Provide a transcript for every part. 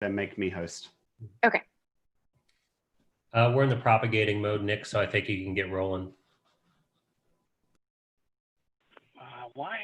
Then make me host. Okay. We're in the propagating mode, Nick, so I think you can get rolling. What?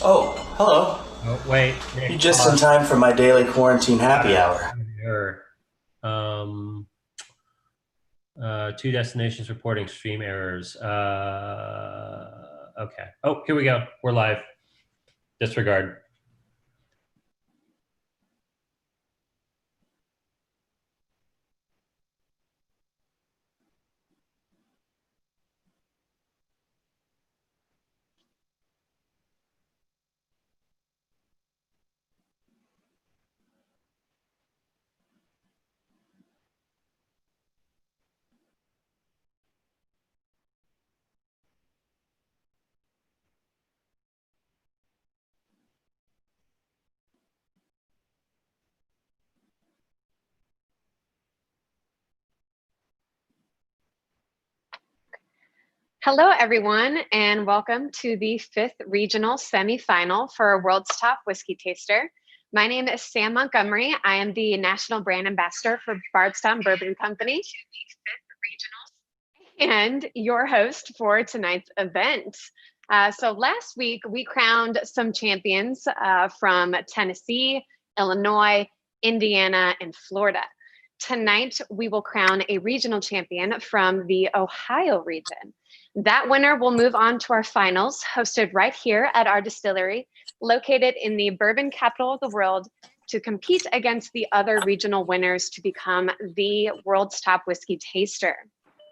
Oh, hello. Oh, wait, Nick, You just in time for my daily quarantine happy hour. Error. 2 destinations reporting stream errors. Okay. Oh, here we go. We're live. Disregard. Hello, everyone, and welcome to the 5th regional semifinal for World's Top Whiskey Taster. My name is Sam Montgomery. I am the National Brand Ambassador for Bardstown Bourbon Company and your host for tonight's event. So last week, we crowned some champions from Tennessee, Illinois, Indiana, and Florida. Tonight, we will crown a regional champion from the Ohio region. That winner will move on to our finals, hosted right here at our distillery, located in the bourbon capital of the world, to compete against the other regional winners to become the world's top whiskey taster.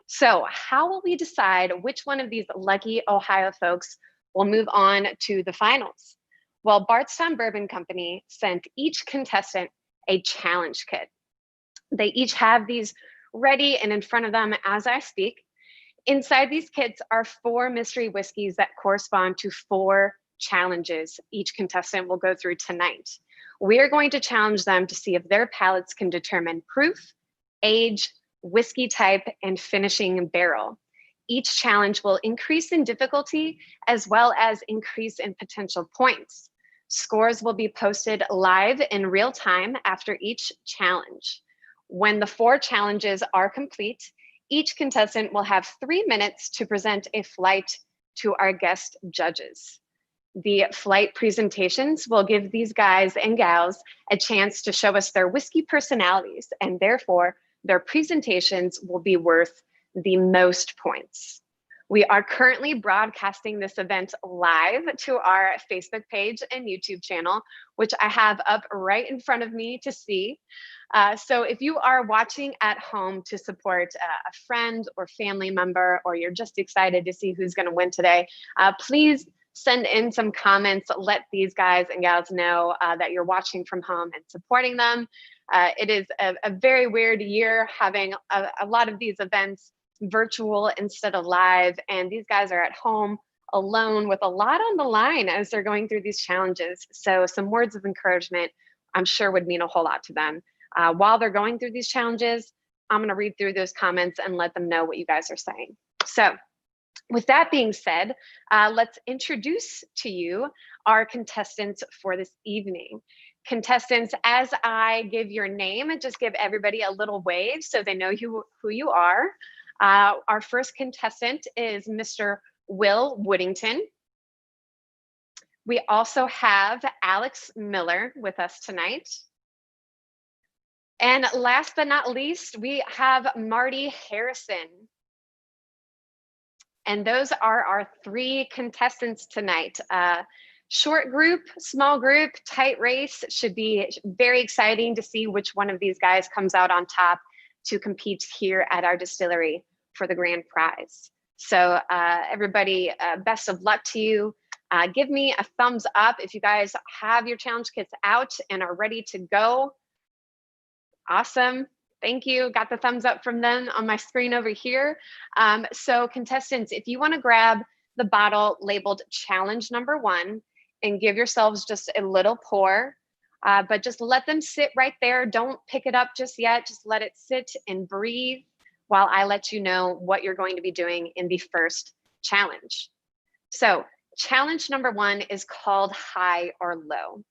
So how will we decide which one of these lucky Ohio folks will move on to the finals? Well, Bardstown Bourbon Company sent each contestant a challenge kit. They each have these ready and in front of them as I speak. Inside these kits are 4 mystery whiskeys that correspond to 4 challenges each contestant will go through tonight. We are going to challenge them to see if their palates can determine proof, age, whiskey type, and finishing barrel. Each challenge will increase in difficulty as well as increase in potential points. Scores will be posted live in real time after each challenge. When the 4 challenges are complete, each contestant will have 3 minutes to present a flight to our guest judges. The flight presentations will give these guys and gals a chance to show us their whiskey personalities, and therefore their presentations will be worth the most points. We are currently broadcasting this event live to our Facebook page and YouTube channel, which I have up right in front of me to see. So if you are watching at home to support a friend or family member, or you're just excited to see who's going to win today, please send in some comments. Let these guys and gals know that you're watching from home and supporting them. It is a very weird year having a lot of these events virtual instead of live, and these guys are at home alone with a lot on the line as they're going through these challenges. So some words of encouragement I'm sure would mean a whole lot to them. While they're going through these challenges, I'm going to read through those comments and let them know what you guys are saying. So with that being said, let's introduce to you our contestants for this evening. Contestants, as I give your name, just give everybody a little wave so they know who you are. Our first contestant is Mr. Will Woodington. We also have Alex Miller with us tonight. And last but not least, we have Marty Harrison. And those are our 3 contestants tonight. Short group, small group, tight race. Should be very exciting to see which one of these guys comes out on top to compete here at our distillery for the grand prize. So everybody, best of luck to you. Give me a thumbs up if you guys have your challenge kits out and are ready to go. Awesome. Thank you. Got the thumbs up from them on my screen over here. So contestants, if you want to grab the bottle labeled challenge number 1 and give yourselves just a little pour, but just let them sit right there. Don't pick it up just yet. Just let it sit and breathe while I let you know what you're going to be doing in the first challenge. So challenge number 1 is called high or low.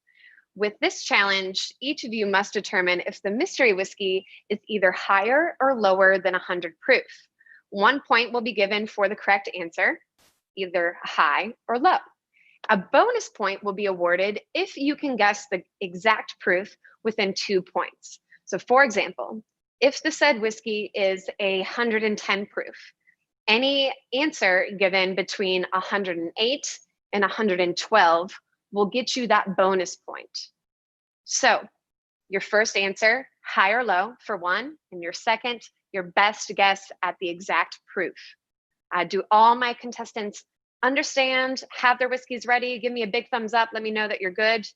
With this challenge, each of you must determine if the mystery whiskey is either higher or lower than 100 proof. 1 point will be given for the correct answer, either high or low. A bonus point will be awarded if you can guess the exact proof within 2 points. So for example, if the said whiskey is 110 proof, any answer given between 108 and 112 will get you that bonus point. So your first answer, high or low for 1, and your second, your best guess at the exact proof. Do all my contestants understand, have their whiskeys ready? Give me a big thumbs up. Let me know that you're good.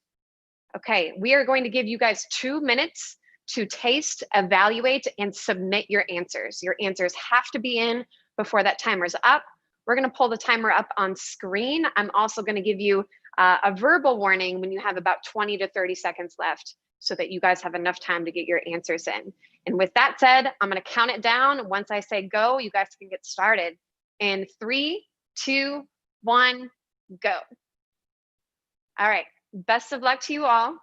Okay, we are going to give you guys 2 minutes to taste, evaluate, and submit your answers. Your answers have to be in before that timer's up. We're going to pull the timer up on screen. I'm also going to give you a verbal warning when you have about 20 to 30 seconds left so that you guys have enough time to get your answers in. And with that said, I'm going to count it down. Once I say go, you guys can get started. In 3, 2, 1, go. All right, best of luck to you all.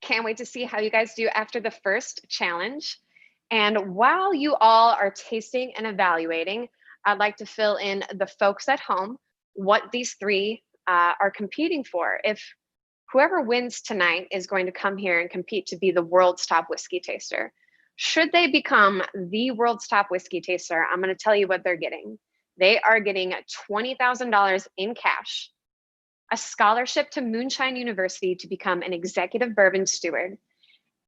Can't wait to see how you guys do after the first challenge. And while you all are tasting and evaluating, I'd like to fill in the folks at home what these 3 are competing for. If whoever wins tonight is going to come here and compete to be the world's top whiskey taster. Should they become the world's top whiskey taster, I'm going to tell you what they're getting. They are getting $20,000 in cash, a scholarship to Moonshine University to become an executive bourbon steward,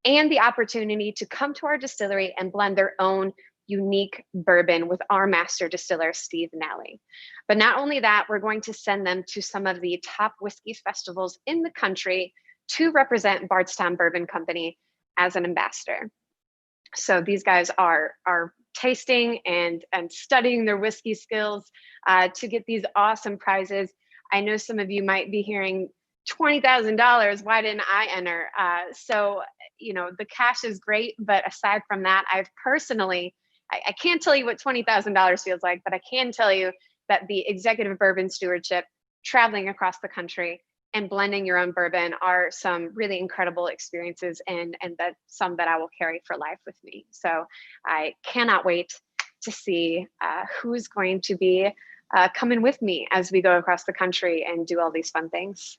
and the opportunity to come to our distillery and blend their own unique bourbon with our master distiller, Steve Nally. But not only that, we're going to send them to some of the top whiskey festivals in the country to represent Bardstown Bourbon Company as an ambassador. So these guys are tasting and studying their whiskey skills to get these awesome prizes. I know some of you might be hearing $20,000, why didn't I enter? So, you know, the cash is great, but aside from that, I've personally, I can't tell you what $20,000 feels like, but I can tell you that the executive bourbon stewardship, traveling across the country and blending your own bourbon are some really incredible experiences, and that some that I will carry for life with me. So I cannot wait to see who's going to be coming with me as we go across the country and do all these fun things.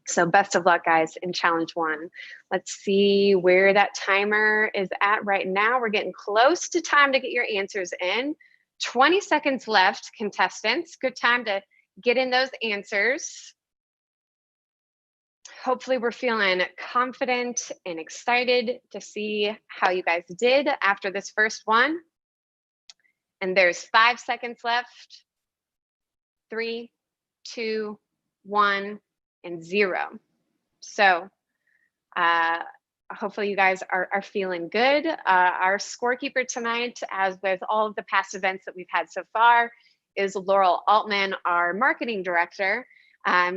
So best of luck, guys, in challenge 1. Let's see where that timer is at right now. We're getting close to time to get your answers in. 20 seconds left, contestants. Good time to get in those answers. Hopefully we're feeling confident and excited to see how you guys did after this first one. And there's 5 seconds left. 3, 2, 1, and 0. So hopefully you guys are feeling good. Our scorekeeper tonight, as with all of the past events that we've had so far, is Laurel Altman, our marketing director.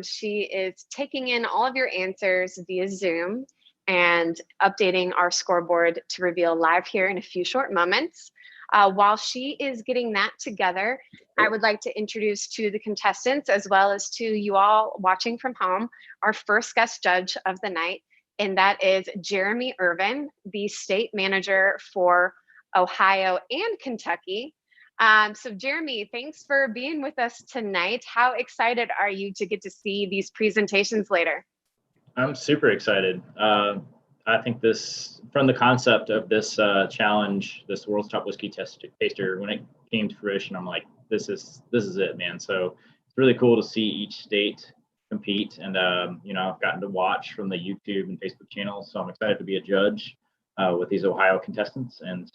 She is taking in all of your answers via Zoom and updating our scoreboard to reveal live here in a few short moments. While she is getting that together, I would like to introduce to the contestants, as well as to you all watching from home, our first guest judge of the night, and that is Jeremy Irvin, the state manager for Ohio and Kentucky. So Jeremy, thanks for being with us tonight. How excited are you to get to see these presentations later? I'm super excited. I think this, from the concept of this challenge, this World's Top Whiskey Taster, when it came to fruition, I'm like, this is it, man. So it's really cool to see each state compete, and you know, I've gotten to watch from the YouTube and Facebook channels, so I'm excited to be a judge with these Ohio contestants, and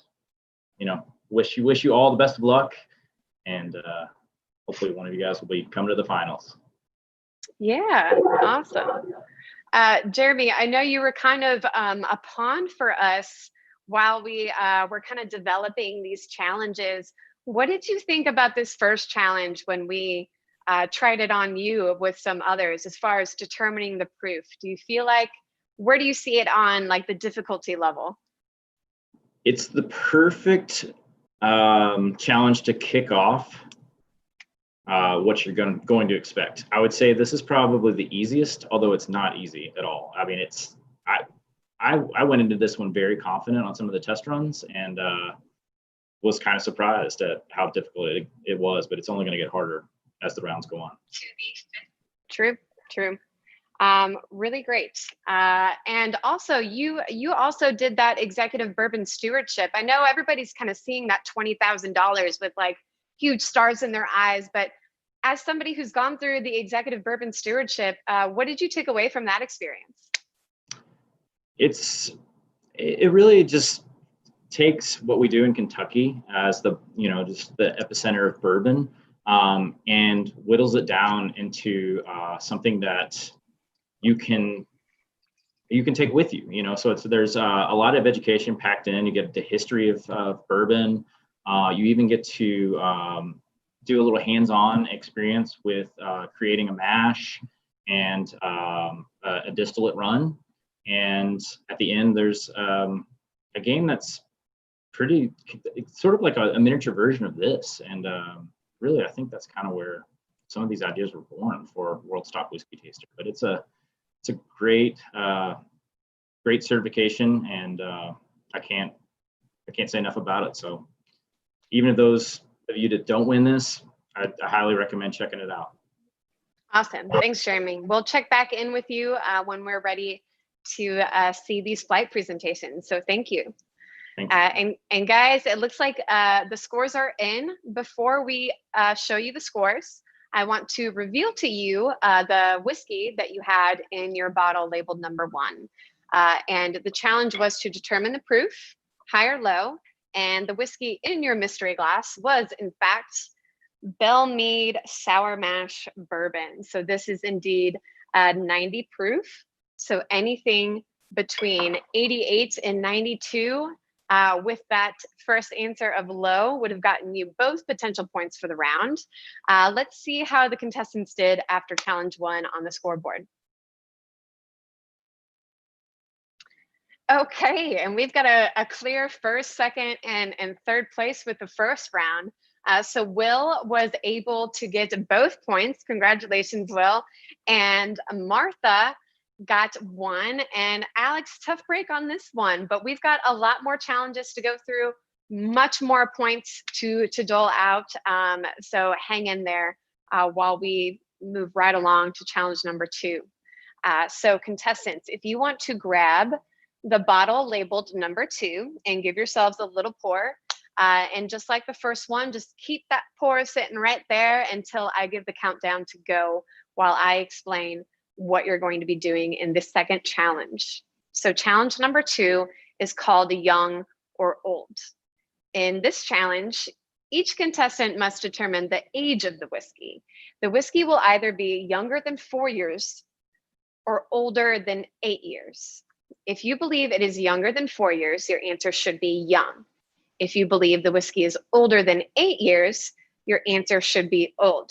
you know, wish you all the best of luck, and hopefully one of you guys will be coming to the finals. Yeah, awesome. Jeremy, I know you were kind of a pawn for us while we were kind of developing these challenges, what did you think about this first challenge when we tried it on you with some others as far as determining the proof? Do you feel like, where do you see it on like the difficulty level? It's the perfect challenge to kick off what you're going to expect. I would say this is probably the easiest, although it's not easy at all. I mean, I went into this one very confident on some of the test runs and was kind of surprised at how difficult it was, but it's only going to get harder as the rounds go on. True. Really great. And also you also did that executive bourbon stewardship. I know everybody's kind of seeing that $20,000 with like huge stars in their eyes, but as somebody who's gone through the executive bourbon stewardship, what did you take away from that experience? It really just takes what we do in Kentucky as just the epicenter of bourbon, and whittles it down into something that you can take with you. So there's a lot of education packed in. You get the history of bourbon. You even get to do a little hands-on experience with creating a mash and a distillate run. And at the end, there's a game that's it's sort of like a miniature version of this. And really, I think that's kind of where some of these ideas were born for World's Top Whiskey Taster. But it's a great certification, and I can't say enough about it. So even if those of you that don't win this, I highly recommend checking it out. Awesome. Thanks, Jeremy. We'll check back in with you when we're ready to see these flight presentations. So thank you. And guys, it looks like the scores are in. Before we show you the scores, I want to reveal to you the whiskey that you had in your bottle labeled number 1. And the challenge was to determine the proof, high or low. And the whiskey in your mystery glass was, in fact, Bell Mead Sour Mash Bourbon. So this is indeed 90 proof. So anything between 88 and 92 with that first answer of low would have gotten you both potential points for the round. Let's see how the contestants did after challenge 1 on the scoreboard. Okay, and we've got a clear first, second, and third place with the first round. So Will was able to get both points. Congratulations, Will. And Martha got 1. And Alex, tough break on this one, but we've got a lot more challenges to go through, much more points to dole out. So hang in there while we move right along to challenge number 2. So contestants, if you want to grab the bottle labeled number 2 and give yourselves a little pour, and just like the first one, just keep that pour sitting right there until I give the countdown to go while I explain what you're going to be doing in this second challenge. So challenge number 2 is called young or old. In this challenge, each contestant must determine the age of the whiskey. The whiskey will either be younger than 4 years or older than 8 years. If you believe it is younger than 4 years, your answer should be young. If you believe the whiskey is older than 8 years, your answer should be old.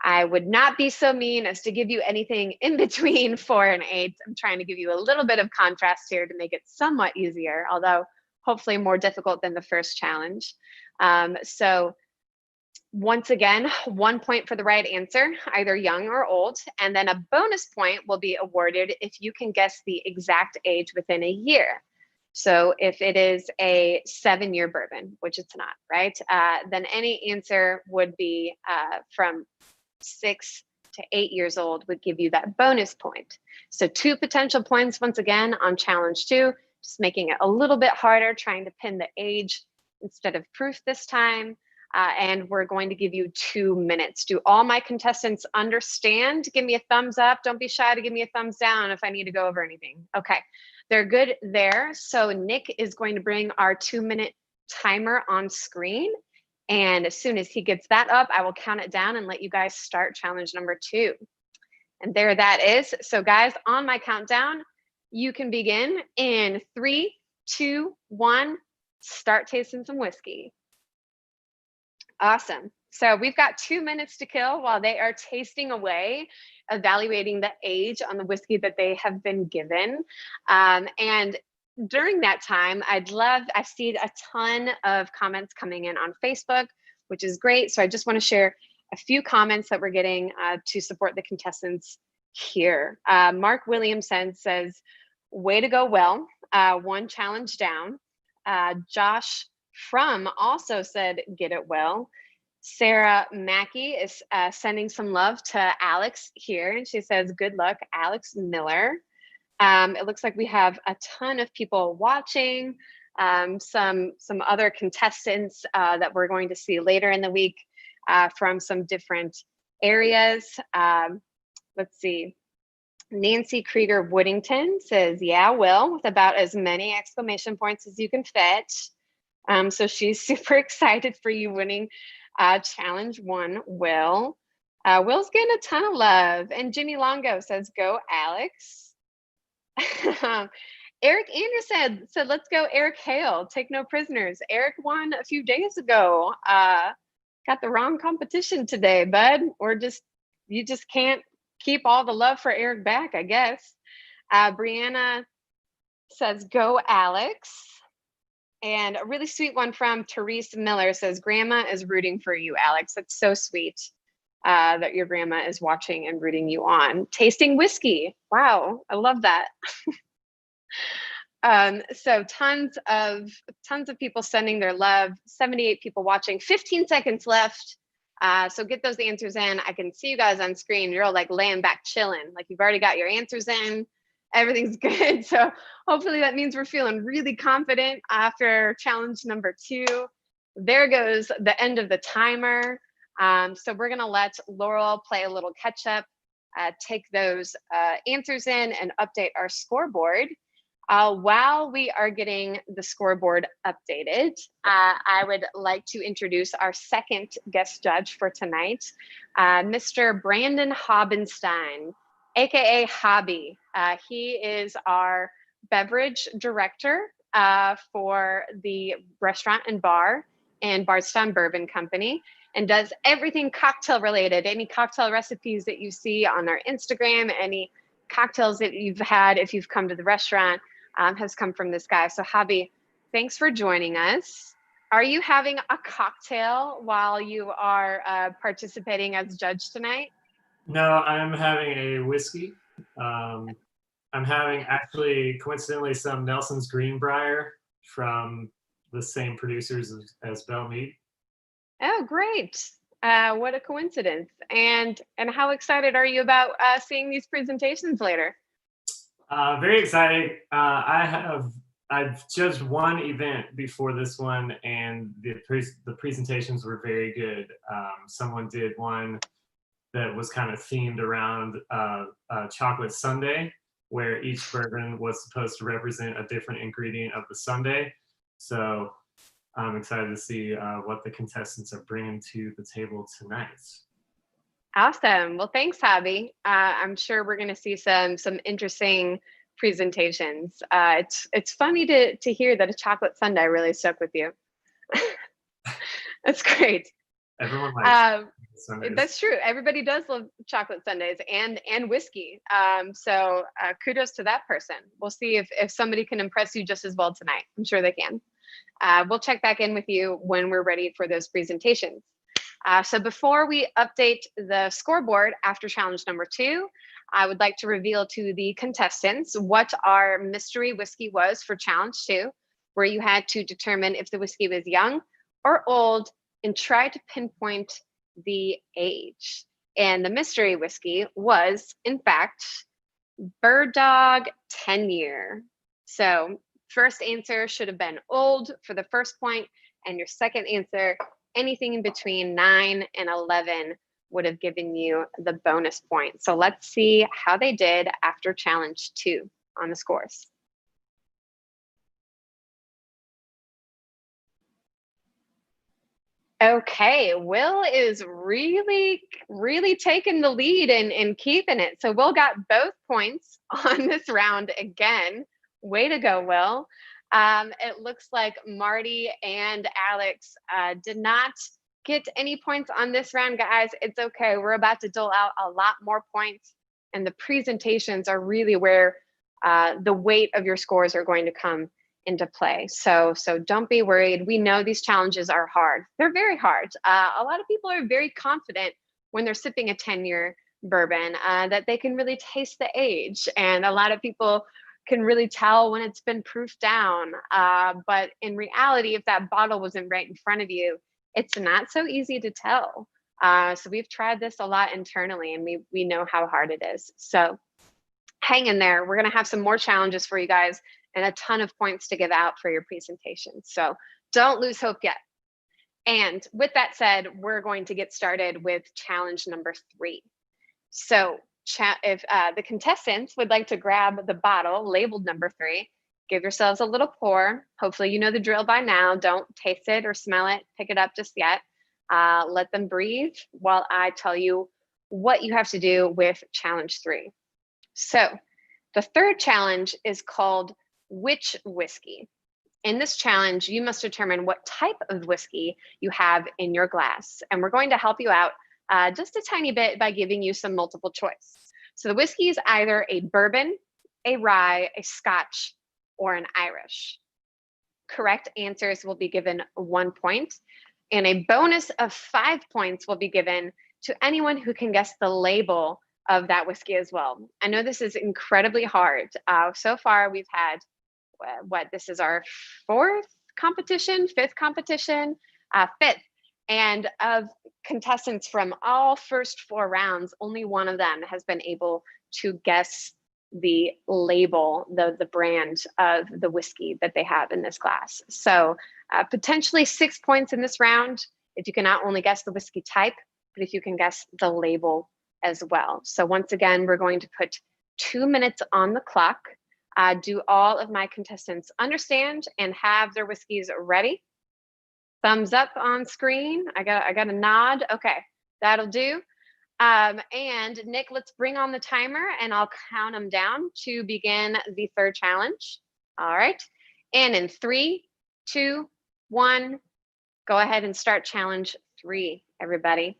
I would not be so mean as to give you anything in between 4 and 8. I'm trying to give you a little bit of contrast here to make it somewhat easier, although hopefully more difficult than the first challenge. So once again, 1 point for the right answer, either young or old, and then a bonus point will be awarded if you can guess the exact age within a year. So if it is a 7-year bourbon, which it's not, right? Then any answer would be from 6 to 8 years old would give you that bonus point. So 2 potential points once again on challenge 2, just making it a little bit harder, trying to pin the age instead of proof this time. And we're going to give you 2 minutes. Do all my contestants understand? Give me a thumbs up. Don't be shy to give me a thumbs down if I need to go over anything. Okay, they're good there. So Nick is going to bring our 2-minute timer on screen. And as soon as he gets that up, I will count it down and let you guys start challenge number 2. And there that is. So guys, on my countdown, you can begin in 3, 2, 1, start tasting some whiskey. Awesome. So we've got 2 minutes to kill while they are tasting away, evaluating the age on the whiskey that they have been given. And during that time, I've seen a ton of comments coming in on Facebook, which is great. So I just want to share a few comments that we're getting to support the contestants here. Mark Williamson says, way to go, Will. 1 challenge down. Josh From also said, get it, Will. Sarah Mackey is sending some love to Alex here, and she says, good luck, Alex Miller. It looks like we have a ton of people watching, some other contestants that we're going to see later in the week from some different areas. Let's see. Nancy Krieger Woodington says, yeah, Will, with about as many exclamation points as you can fit. So she's super excited for you winning challenge 1, Will. Will's getting a ton of love. And Jimmy Longo says, go, Alex. Eric Anderson said, let's go, Eric Hale. Take no prisoners. Eric won a few days ago. Got the wrong competition today, bud. You just can't keep all the love for Eric back, I guess. Brianna says, go, Alex. And a really sweet one from Therese Miller says, grandma is rooting for you, Alex. That's so sweet that your grandma is watching and rooting you on. Tasting whiskey. Wow, I love that. So tons of people sending their love, 78 people watching, 15 seconds left. So get those answers in. I can see you guys on screen. You're all like laying back, chilling. Like you've already got your answers in. Everything's good. So hopefully that means we're feeling really confident after challenge number 2. There goes the end of the timer. So we're gonna let Laurel play a little catch up, take those answers in and update our scoreboard. While we are getting the scoreboard updated, I would like to introduce our second guest judge for tonight, Mr. Brandon Hobbenstein, AKA Hobby. He is our beverage director for the restaurant and bar and Bardstown Bourbon Company, and does everything cocktail related. Any cocktail recipes that you see on our Instagram, any cocktails that you've had if you've come to the restaurant has come from this guy. So Hobby, thanks for joining us. Are you having a cocktail while you are participating as judge tonight? No, I'm having a whiskey. I'm having actually, coincidentally, some Nelson's Greenbrier from the same producers as Belle Meade. Oh, great. What a coincidence. And how excited are you about seeing these presentations later? Very excited. I've judged one event before this one, and the presentations were very good. Someone did one that was kind of themed around chocolate sundae, where each bourbon was supposed to represent a different ingredient of the sundae. So I'm excited to see what the contestants are bringing to the table tonight. Awesome. Well, thanks, Hobby. I'm sure we're going to see some interesting presentations. It's funny to hear that a chocolate sundae really stuck with you. That's great. Everyone likes sundaes. That's true. Everybody does love chocolate sundaes and whiskey. So kudos to that person. We'll see if somebody can impress you just as well tonight. I'm sure they can. We'll check back in with you when we're ready for those presentations. So before we update the scoreboard after challenge number 2, I would like to reveal to the contestants what our mystery whiskey was for challenge 2, where you had to determine if the whiskey was young or old and try to pinpoint the age. And the mystery whiskey was, in fact, Bird Dog 10-year. So first answer should have been old for the first point, and your second answer, anything in between 9 and 11, would have given you the bonus point. So let's see how they did after challenge 2 on the scores. Okay, Will is really taking the lead and keeping it. So Will got both points on this round again. Way to go, Will. It looks like Marty and Alex did not get any points on this round, guys. It's okay. We're about to dole out a lot more points, and the presentations are really where the weight of your scores are going to come into play. So don't be worried. We know these challenges are hard. They're very hard. A lot of people are very confident when they're sipping a 10-year bourbon that they can really taste the age, and a lot of people can really tell when it's been proofed down. But in reality, if that bottle wasn't right in front of you, it's not so easy to tell. So we've tried this a lot internally, and we know how hard it is. So hang in there. We're going to have some more challenges for you guys and a ton of points to give out for your presentation. So don't lose hope yet. And with that said, we're going to get started with challenge number 3. So if the contestants would like to grab the bottle labeled number 3, give yourselves a little pour. Hopefully you know the drill by now. Don't taste it or smell it, pick it up just yet. Let them breathe while I tell you what you have to do with challenge 3. So the third challenge is called Which Whiskey? In this challenge, you must determine what type of whiskey you have in your glass. And we're going to help you out just a tiny bit by giving you some multiple choice. So the whiskey is either a bourbon, a rye, a Scotch, or an Irish. Correct answers will be given 1 point, and a bonus of 5 points will be given to anyone who can guess the label of that whiskey as well. I know this is incredibly hard. So far, we've had this is our 5th competition, and of contestants from all first 4 rounds, only one of them has been able to guess the label, the brand of the whiskey that they have in this glass. So potentially 6 points in this round if you can not only guess the whiskey type, but if you can guess the label as well. So once again, we're going to put 2 minutes on the clock. Do all of my contestants understand and have their whiskeys ready? Thumbs up on screen. I got a nod. Okay, that'll do. And Nick, let's bring on the timer and I'll count them down to begin the third challenge. All right. And in 3, 2, 1, go ahead and start challenge 3, everybody.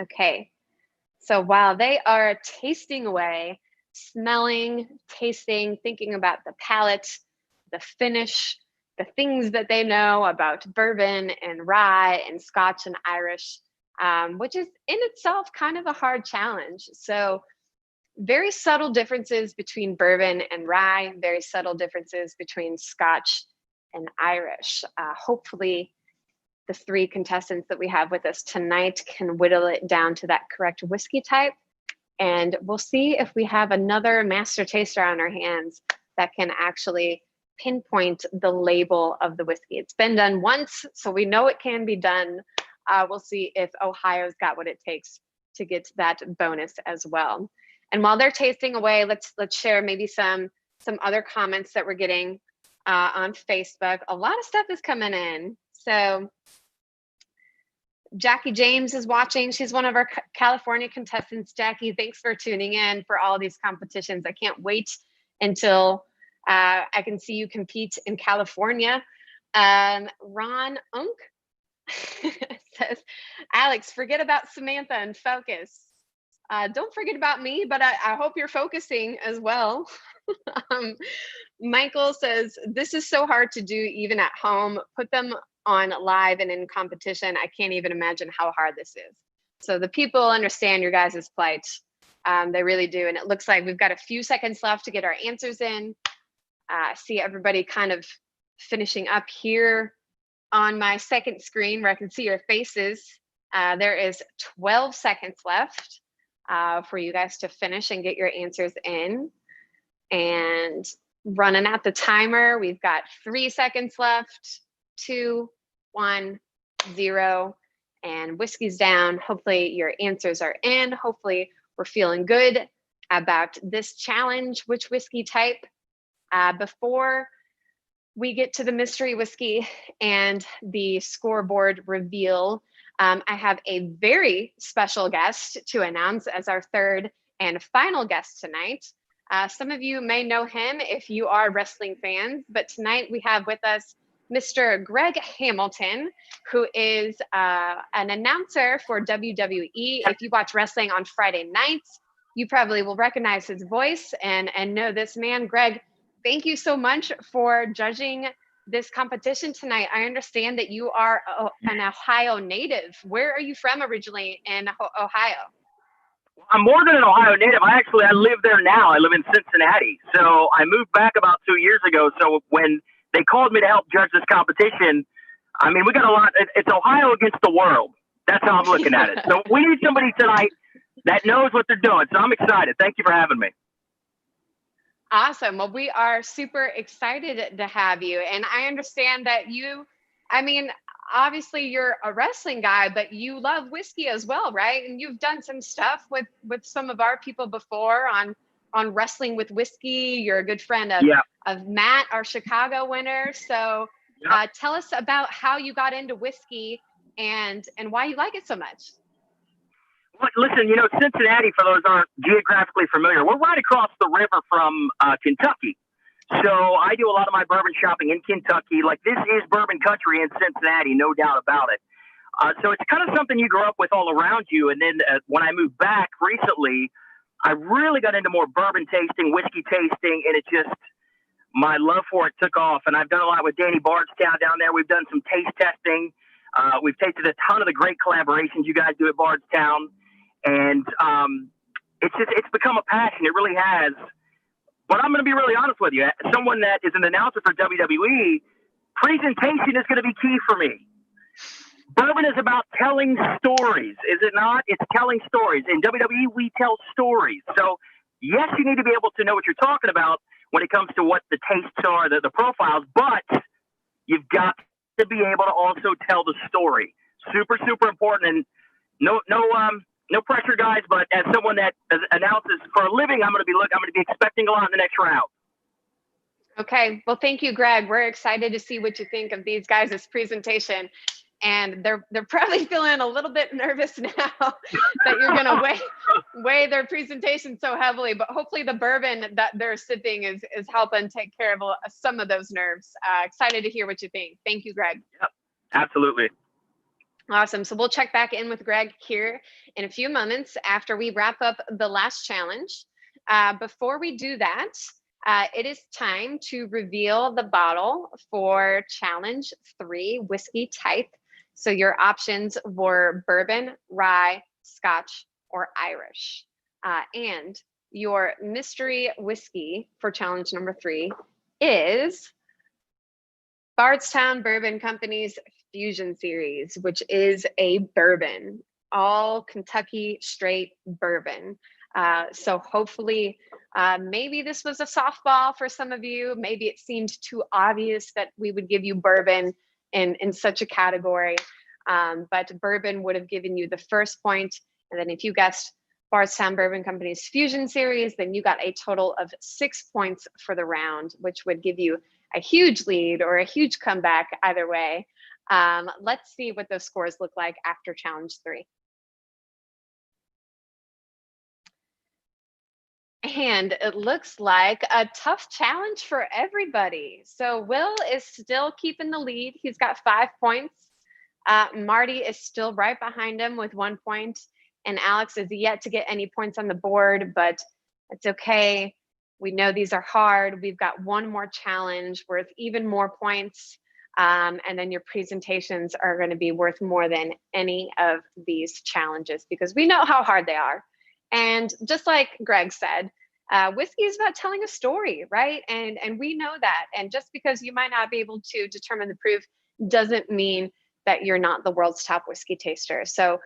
Okay. So while they are tasting away, smelling, tasting, thinking about the palate, the finish, the things that they know about bourbon and rye and Scotch and Irish, which is in itself kind of a hard challenge. So very subtle differences between bourbon and rye, very subtle differences between Scotch and Irish. Hopefully the 3 contestants that we have with us tonight can whittle it down to that correct whiskey type. And we'll see if we have another master taster on our hands that can actually pinpoint the label of the whiskey. It's been done once, so we know it can be done. We'll see if Ohio's got what it takes to get that bonus as well. And while they're tasting away, let's share maybe some other comments that we're getting on Facebook. A lot of stuff is coming in. So Jackie James is watching. She's one of our California contestants. Jackie, thanks for tuning in for all these competitions. I can't wait until I can see you compete in California. Ron Unk says, Alex, forget about Samantha and focus. Don't forget about me, but I hope you're focusing as well. Michael says, this is so hard to do even at home. Put them on live and in competition. I can't even imagine how hard this is. So the people understand your guys' plight. They really do. And it looks like we've got a few seconds left to get our answers in. See everybody kind of finishing up here on my second screen where I can see your faces. There is 12 seconds left for you guys to finish and get your answers in. And running out the timer, we've got 3 seconds left, 2, 1, 0, and whiskey's down. Hopefully your answers are in. Hopefully we're feeling good about this challenge. Which whiskey type? Before we get to the mystery whiskey and the scoreboard reveal, I have a very special guest to announce as our third and final guest tonight. Some of you may know him if you are wrestling fans, but tonight we have with us Mr. Greg Hamilton, who is an announcer for WWE. If you watch wrestling on Friday nights, you probably will recognize his voice and know this man. Greg, thank you so much for judging this competition tonight. I understand that you are an Ohio native. Where are you from originally in Ohio? I'm more than an Ohio native. I live there now. I live in Cincinnati. So I moved back about 2 years ago. So when they called me to help judge this competition, I mean, we got a lot. It's Ohio against the world. That's how I'm looking at it. So we need somebody tonight that knows what they're doing. So I'm excited. Thank you for having me. Awesome. Well, we are super excited to have you. And I understand that obviously you're a wrestling guy, but you love whiskey as well, right? And you've done some stuff with some of our people before on Wrestling with Whiskey. You're a good friend of Matt, our Chicago winner. So tell us about how you got into whiskey and why you like it so much. Well, listen, Cincinnati, for those who aren't geographically familiar, we're right across the river from Kentucky. So I do a lot of my bourbon shopping in Kentucky. Like, this is bourbon country in Cincinnati, no doubt about it. So it's kind of something you grow up with all around you. And then when I moved back recently, I really got into more bourbon tasting, whiskey tasting, and my love for it took off. And I've done a lot with Danny Bardstown down there. We've done some taste testing. We've tasted a ton of the great collaborations you guys do at Bardstown. And it's become a passion. It really has. But I'm going to be really honest with you. As someone that is an announcer for WWE, presentation is going to be key for me. Bourbon is about telling stories, is it not? It's telling stories. In WWE, we tell stories. So, yes, you need to be able to know what you're talking about when it comes to what the tastes are, the profiles, but you've got to be able to also tell the story. Super, super important. And no pressure, guys, but as someone that announces for a living, I'm going to be expecting a lot in the next round. Okay. Well, thank you, Greg. We're excited to see what you think of these guys' presentation. And they're probably feeling a little bit nervous now that you're going to weigh their presentation so heavily, but hopefully the bourbon that they're sipping is helping take care of some of those nerves. Excited to hear what you think. Thank you, Greg. Yep, absolutely. Awesome. So we'll check back in with Greg here in a few moments after we wrap up the last challenge. Before we do that, it is time to reveal the bottle for challenge 3, whiskey type. So your options were bourbon, rye, Scotch, or Irish. And your mystery whiskey for challenge number 3 is Bardstown Bourbon Company's Fusion Series, which is a bourbon, all Kentucky straight bourbon. So hopefully, maybe this was a softball for some of you. Maybe it seemed too obvious that we would give you bourbon in such a category. But bourbon would have given you the first point. And then if you guessed Bardstown Bourbon Company's Fusion Series, then you got a total of 6 points for the round, which would give you a huge lead or a huge comeback either way. Let's see what those scores look like after challenge 3. And it looks like a tough challenge for everybody. So Will is still keeping the lead. He's got 5 points. Marty is still right behind him with 1 point. And Alex is yet to get any points on the board, but it's okay. We know these are hard. We've got one more challenge worth even more points. And then your presentations are going to be worth more than any of these challenges because we know how hard they are. And just like Greg said, whiskey is about telling a story, right? And we know that. And just because you might not be able to determine the proof doesn't mean that you're not the world's top whiskey taster. So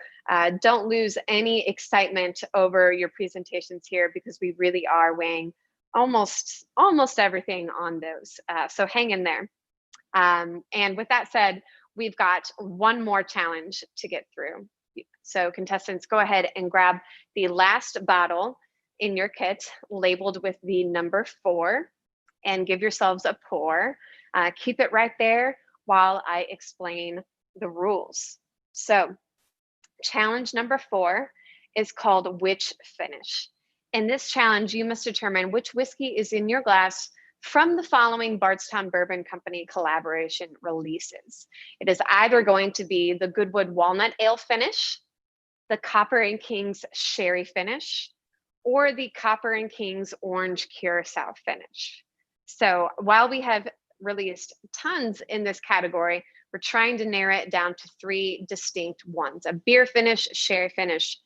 don't lose any excitement over your presentations here because we really are weighing almost everything on those. So hang in there. And with that said, we've got one more challenge to get through. So contestants, go ahead and grab the last bottle in your kit labeled with the number 4 and give yourselves a pour. Keep it right there while I explain the rules. So challenge number 4 is called Which Finish. In this challenge, you must determine which whiskey is in your glass from the following Bardstown Bourbon Company collaboration releases. It is either going to be the Goodwood Walnut Ale finish, the Copper and Kings Sherry finish, or the Copper and Kings Orange Curacao finish. So while we have released tons in this category, we're trying to narrow it down to 3 distinct ones: a beer finish, sherry finish,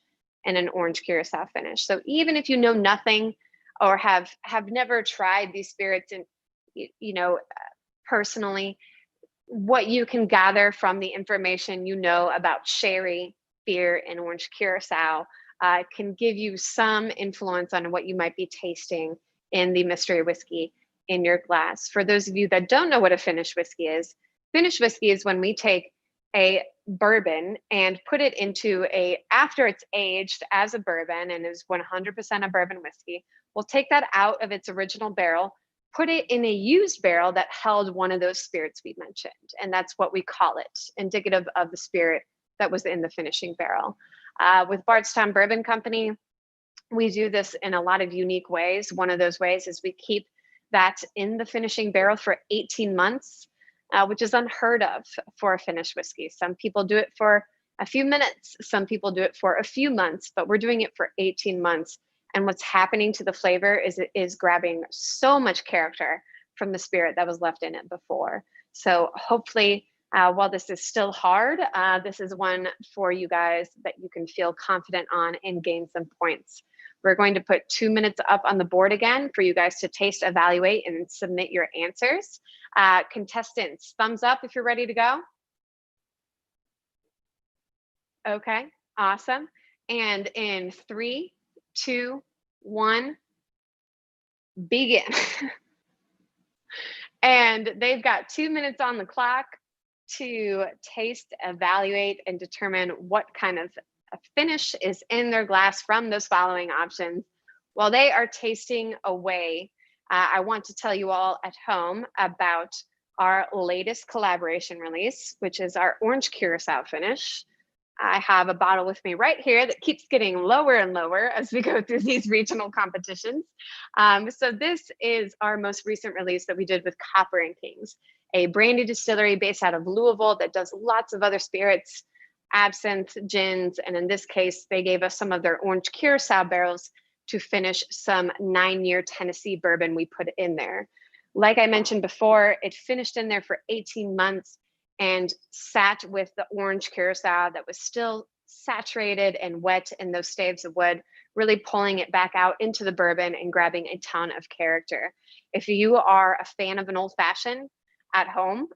and an orange curacao finish. So even if you know nothing or have never tried these spirits and personally, what you can gather from the information you know about sherry, beer, and orange curacao can give you some influence on what you might be tasting in the mystery whiskey in your glass. For those of you that don't know what a finished whiskey is when we take a bourbon and put it into after it's aged as a bourbon and is 100% a bourbon whiskey, we'll take that out of its original barrel, put it in a used barrel that held one of those spirits we mentioned. And that's what we call it, indicative of the spirit that was in the finishing barrel. With Bardstown Bourbon Company, we do this in a lot of unique ways. One of those ways is we keep that in the finishing barrel for 18 months, which is unheard of for a finished whiskey. Some people do it for a few minutes, some people do it for a few months, but we're doing it for 18 months. And what's happening to the flavor is it is grabbing so much character from the spirit that was left in it before. So hopefully, while this is still hard, this is one for you guys that you can feel confident on and gain some points. We're going to put 2 minutes up on the board again for you guys to taste, evaluate, and submit your answers. Contestants, thumbs up if you're ready to go. Okay, awesome. And in 3, 2, 1, begin. And they've got 2 minutes on the clock to taste, evaluate, and determine what kind of a finish is in their glass from those following options. While they are tasting away, I want to tell you all at home about our latest collaboration release, which is our orange curacao finish. I have a bottle with me right here that keeps getting lower and lower as we go through these regional competitions. So this is our most recent release that we did with Copper and Kings, a brandy distillery based out of Louisville that does lots of other spirits, absinthe, gins, and in this case, they gave us some of their orange curacao barrels to finish some 9-year Tennessee bourbon we put in there. Like I mentioned before, it finished in there for 18 months and sat with the orange curacao that was still saturated and wet in those staves of wood, really pulling it back out into the bourbon and grabbing a ton of character. If you are a fan of an old fashioned at home,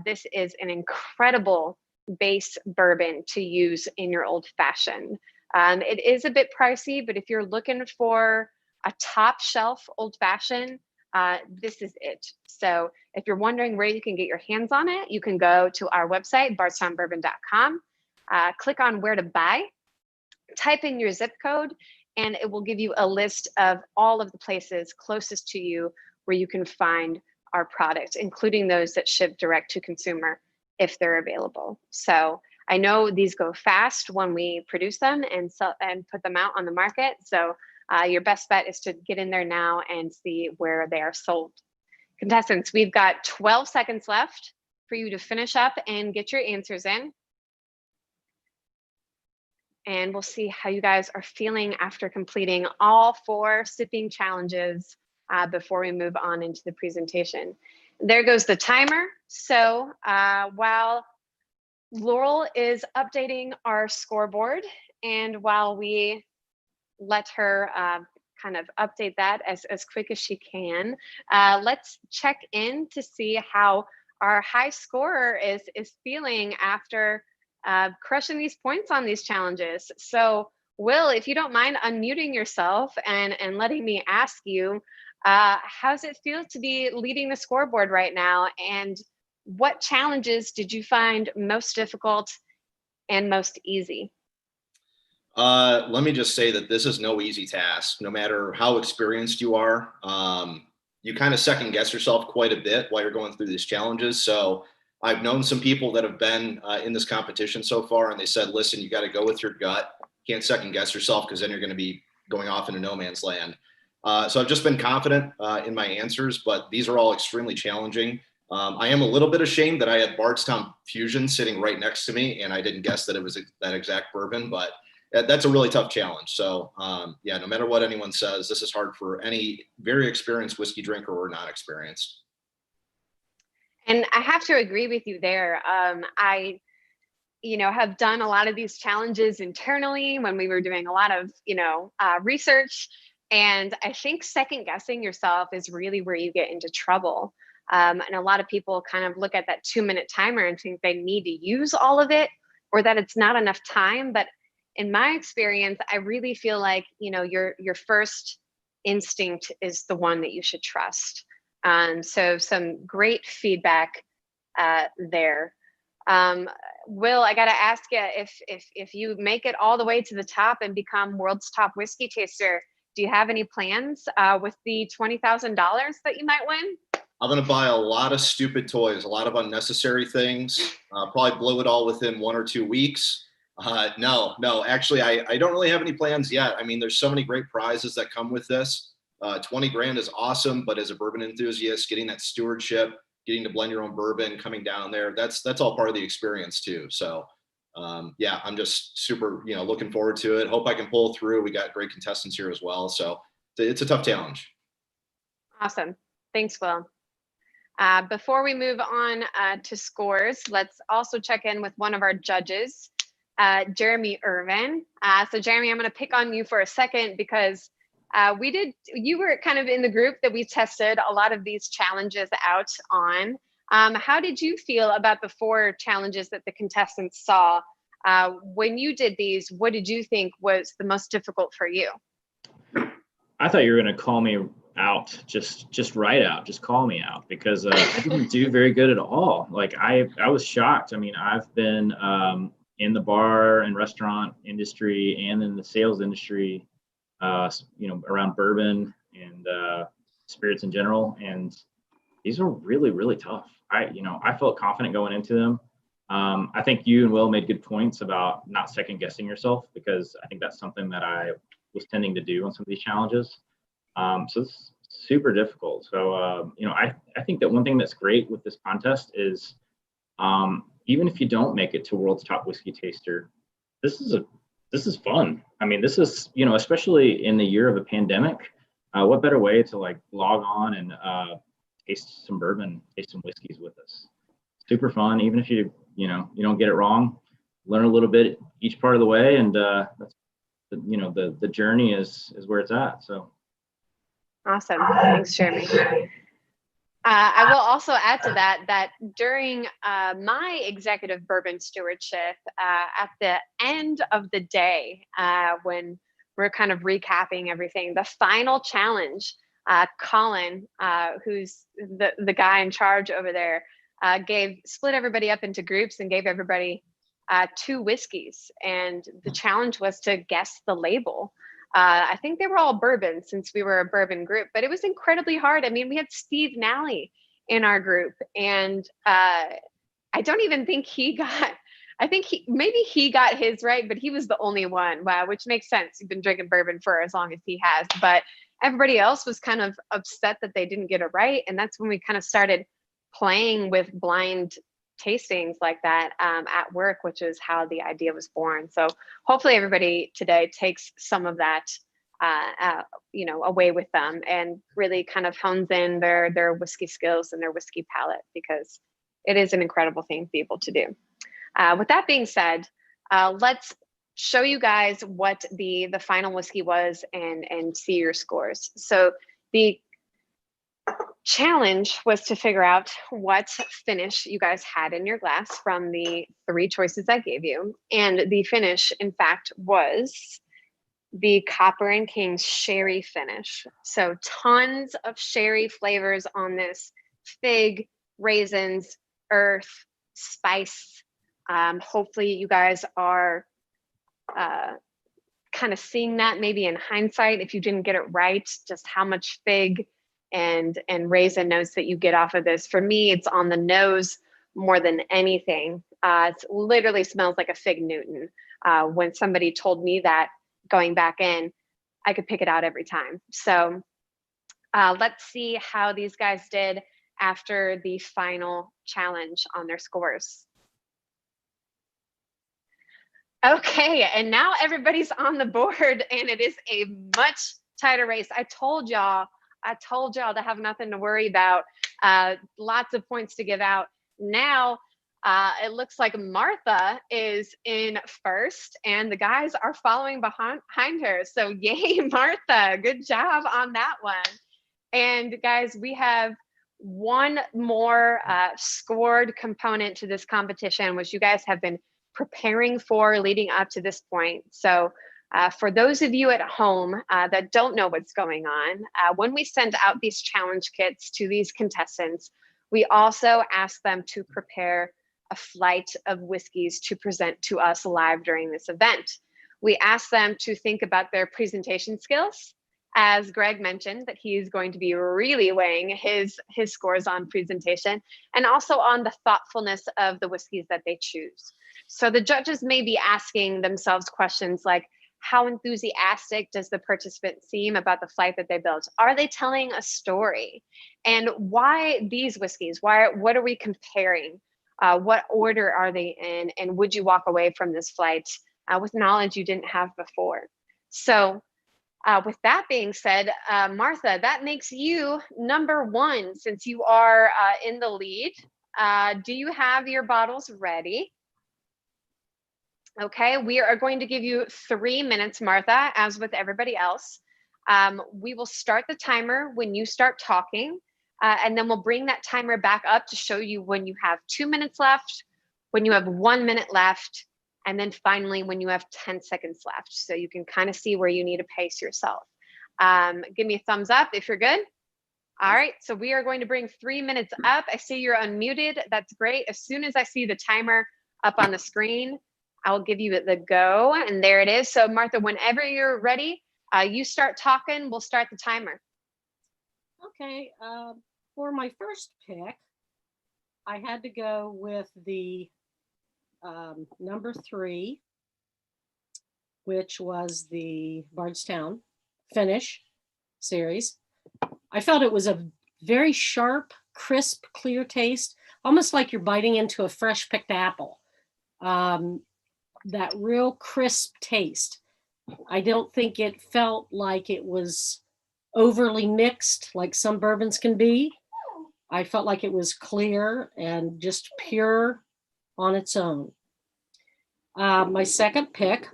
this is an incredible base bourbon to use in your old fashioned. It is a bit pricey, but if you're looking for a top shelf old fashioned, this is it. So if you're wondering where you can get your hands on it, you can go to our website, bardstownbourbon.com, click on where to buy, type in your zip code, and it will give you a list of all of the places closest to you where you can find our product, including those that ship direct to consumer if they're available. So I know these go fast when we produce them and sell and put them out on the market. So your best bet is to get in there now and see where they are sold. Contestants, we've got 12 seconds left for you to finish up and get your answers in. And we'll see how you guys are feeling after completing all 4 sipping challenges before we move on into the presentation. There goes the timer. So while Laurel is updating our scoreboard and while we let her kind of update that as quick as she can, let's check in to see how our high scorer is feeling after crushing these points on these challenges. So Will, if you don't mind unmuting yourself and letting me ask you, how does it feel to be leading the scoreboard right now? And what challenges did you find most difficult and most easy? Let me just say that this is no easy task, no matter how experienced you are. You kind of second guess yourself quite a bit while you're going through these challenges. So I've known some people that have been in this competition so far, and they said, listen, you got to go with your gut. Can't second guess yourself because then you're going to be going off into no man's land. So I've just been confident in my answers, but these are all extremely challenging. I am a little bit ashamed that I had Bardstown Fusion sitting right next to me, and I didn't guess that it was that exact bourbon, but that's a really tough challenge. So yeah, no matter what anyone says, this is hard for any very experienced whiskey drinker or not experienced. And I have to agree with you there. I have done a lot of these challenges internally when we were doing a lot of, research. And I think second guessing yourself is really where you get into trouble. And a lot of people kind of look at that 2-minute timer and think they need to use all of it or that it's not enough time. But in my experience, I really feel like, your first instinct is the one that you should trust. So some great feedback there. Will, I got to ask you, if you make it all the way to the top and become world's top whiskey taster, do you have any plans with the $20,000 that you might win? I'm going to buy a lot of stupid toys, a lot of unnecessary things, probably blow it all within 1 or 2 weeks. No, actually, I don't really have any plans yet. I mean, there's so many great prizes that come with this. 20 grand is awesome, but as a bourbon enthusiast, getting that stewardship, getting to blend your own bourbon, coming down there, that's all part of the experience too. So yeah, I'm just super, looking forward to it. Hope I can pull through. We got great contestants here as well. So it's a tough challenge. Awesome. Thanks, Will. Before we move on to scores, let's also check in with one of our judges, Jeremy Irvin. So Jeremy, I'm going to pick on you for a second because you were kind of in the group that we tested a lot of these challenges out on. How did you feel about the 4 challenges that the contestants saw? When you did these, what did you think was the most difficult for you? I thought you were going to call me out, just right out, just call me out, because I didn't do very good at all. Like I was shocked. I mean, I've been in the bar and restaurant industry and in the sales industry, around bourbon and spirits in general, and these are really, really tough. I felt confident going into them. I think you and Will made good points about not second guessing yourself, because I think that's something that I was tending to do on some of these challenges. So it's super difficult. So, I think that one thing that's great with this contest is even if you don't make it to World's Top Whiskey Taster, this is fun. I mean, this is, especially in the year of a pandemic, what better way to like log on and taste some bourbon, taste some whiskeys with us. Super fun. Even if you don't get it wrong, learn a little bit each part of the way. And that's, the journey is where it's at. So. Awesome. Thanks, Jeremy. I will also add to that during my executive bourbon stewardship, at the end of the day, when we're kind of recapping everything, the final challenge, Colin, who's the guy in charge over there, split everybody up into groups and gave everybody 2 whiskeys. And the challenge was to guess the label. I think they were all bourbon since we were a bourbon group, but it was incredibly hard. I mean, we had Steve Nally in our group, and I don't even think maybe he got his right, but he was the only one. Wow, which makes sense. He's been drinking bourbon for as long as he has, but everybody else was kind of upset that they didn't get it right. And that's when we kind of started playing with blind tastings like that at work, which is how the idea was born. So hopefully everybody today takes some of that away with them and really kind of hones in their whiskey skills and their whiskey palate, because it is an incredible thing to be able to do. With that being said, let's show you guys what the final whiskey was and see your scores. So the challenge was to figure out what finish you guys had in your glass from the 3 choices I gave you. And the finish, in fact, was the Copper and King's sherry finish. So tons of sherry flavors on this: fig, raisins, earth, spice. Hopefully you guys are kind of seeing that maybe in hindsight, if you didn't get it right, just how much fig and raisin notes that you get off of this. For me, it's on the nose more than anything. It literally smells like a fig Newton. When somebody told me that going back in, I could pick it out every time. So let's see how these guys did after the final challenge on their scores. Okay, and now everybody's on the board, and it is a much tighter race. I told y'all to have nothing to worry about. Lots of points to give out. Now, it looks like Martha is in first, and the guys are following behind her. So yay, Martha, good job on that one. And guys, we have one more scored component to this competition, which you guys have been preparing for leading up to this point. So for those of you at home that don't know what's going on, when we send out these challenge kits to these contestants, we also ask them to prepare a flight of whiskeys to present to us live during this event. We ask them to think about their presentation skills. As Greg mentioned, that he's going to be really weighing his scores on presentation, and also on the thoughtfulness of the whiskeys that they choose. So the judges may be asking themselves questions like, how enthusiastic does the participant seem about the flight that they built? Are they telling a story? And why these whiskeys? What are we comparing? What order are they in? And would you walk away from this flight with knowledge you didn't have before? So with that being said, Martha, that makes you number one since you are in the lead. Do you have your bottles ready? Okay, we are going to give you 3 minutes, Martha, as with everybody else. We will start the timer when you start talking, and then we'll bring that timer back up to show you when you have 2 minutes left, when you have 1 minute left, and then finally when you have 10 seconds left. So you can kind of see where you need to pace yourself. Give me a thumbs up if you're good. All right, so we are going to bring 3 minutes up. I see you're unmuted. That's great. As soon as I see the timer up on the screen, I'll give you the go, and there it is. So Martha, whenever you're ready, you start talking, we'll start the timer. Okay, for my first pick, I had to go with the number 3, which was the Bardstown Finish series. I felt it was a very sharp, crisp, clear taste, almost like you're biting into a fresh picked apple. That real crisp taste. I don't think it felt like it was overly mixed like some bourbons can be. I felt like it was clear and just pure on its own. My second pick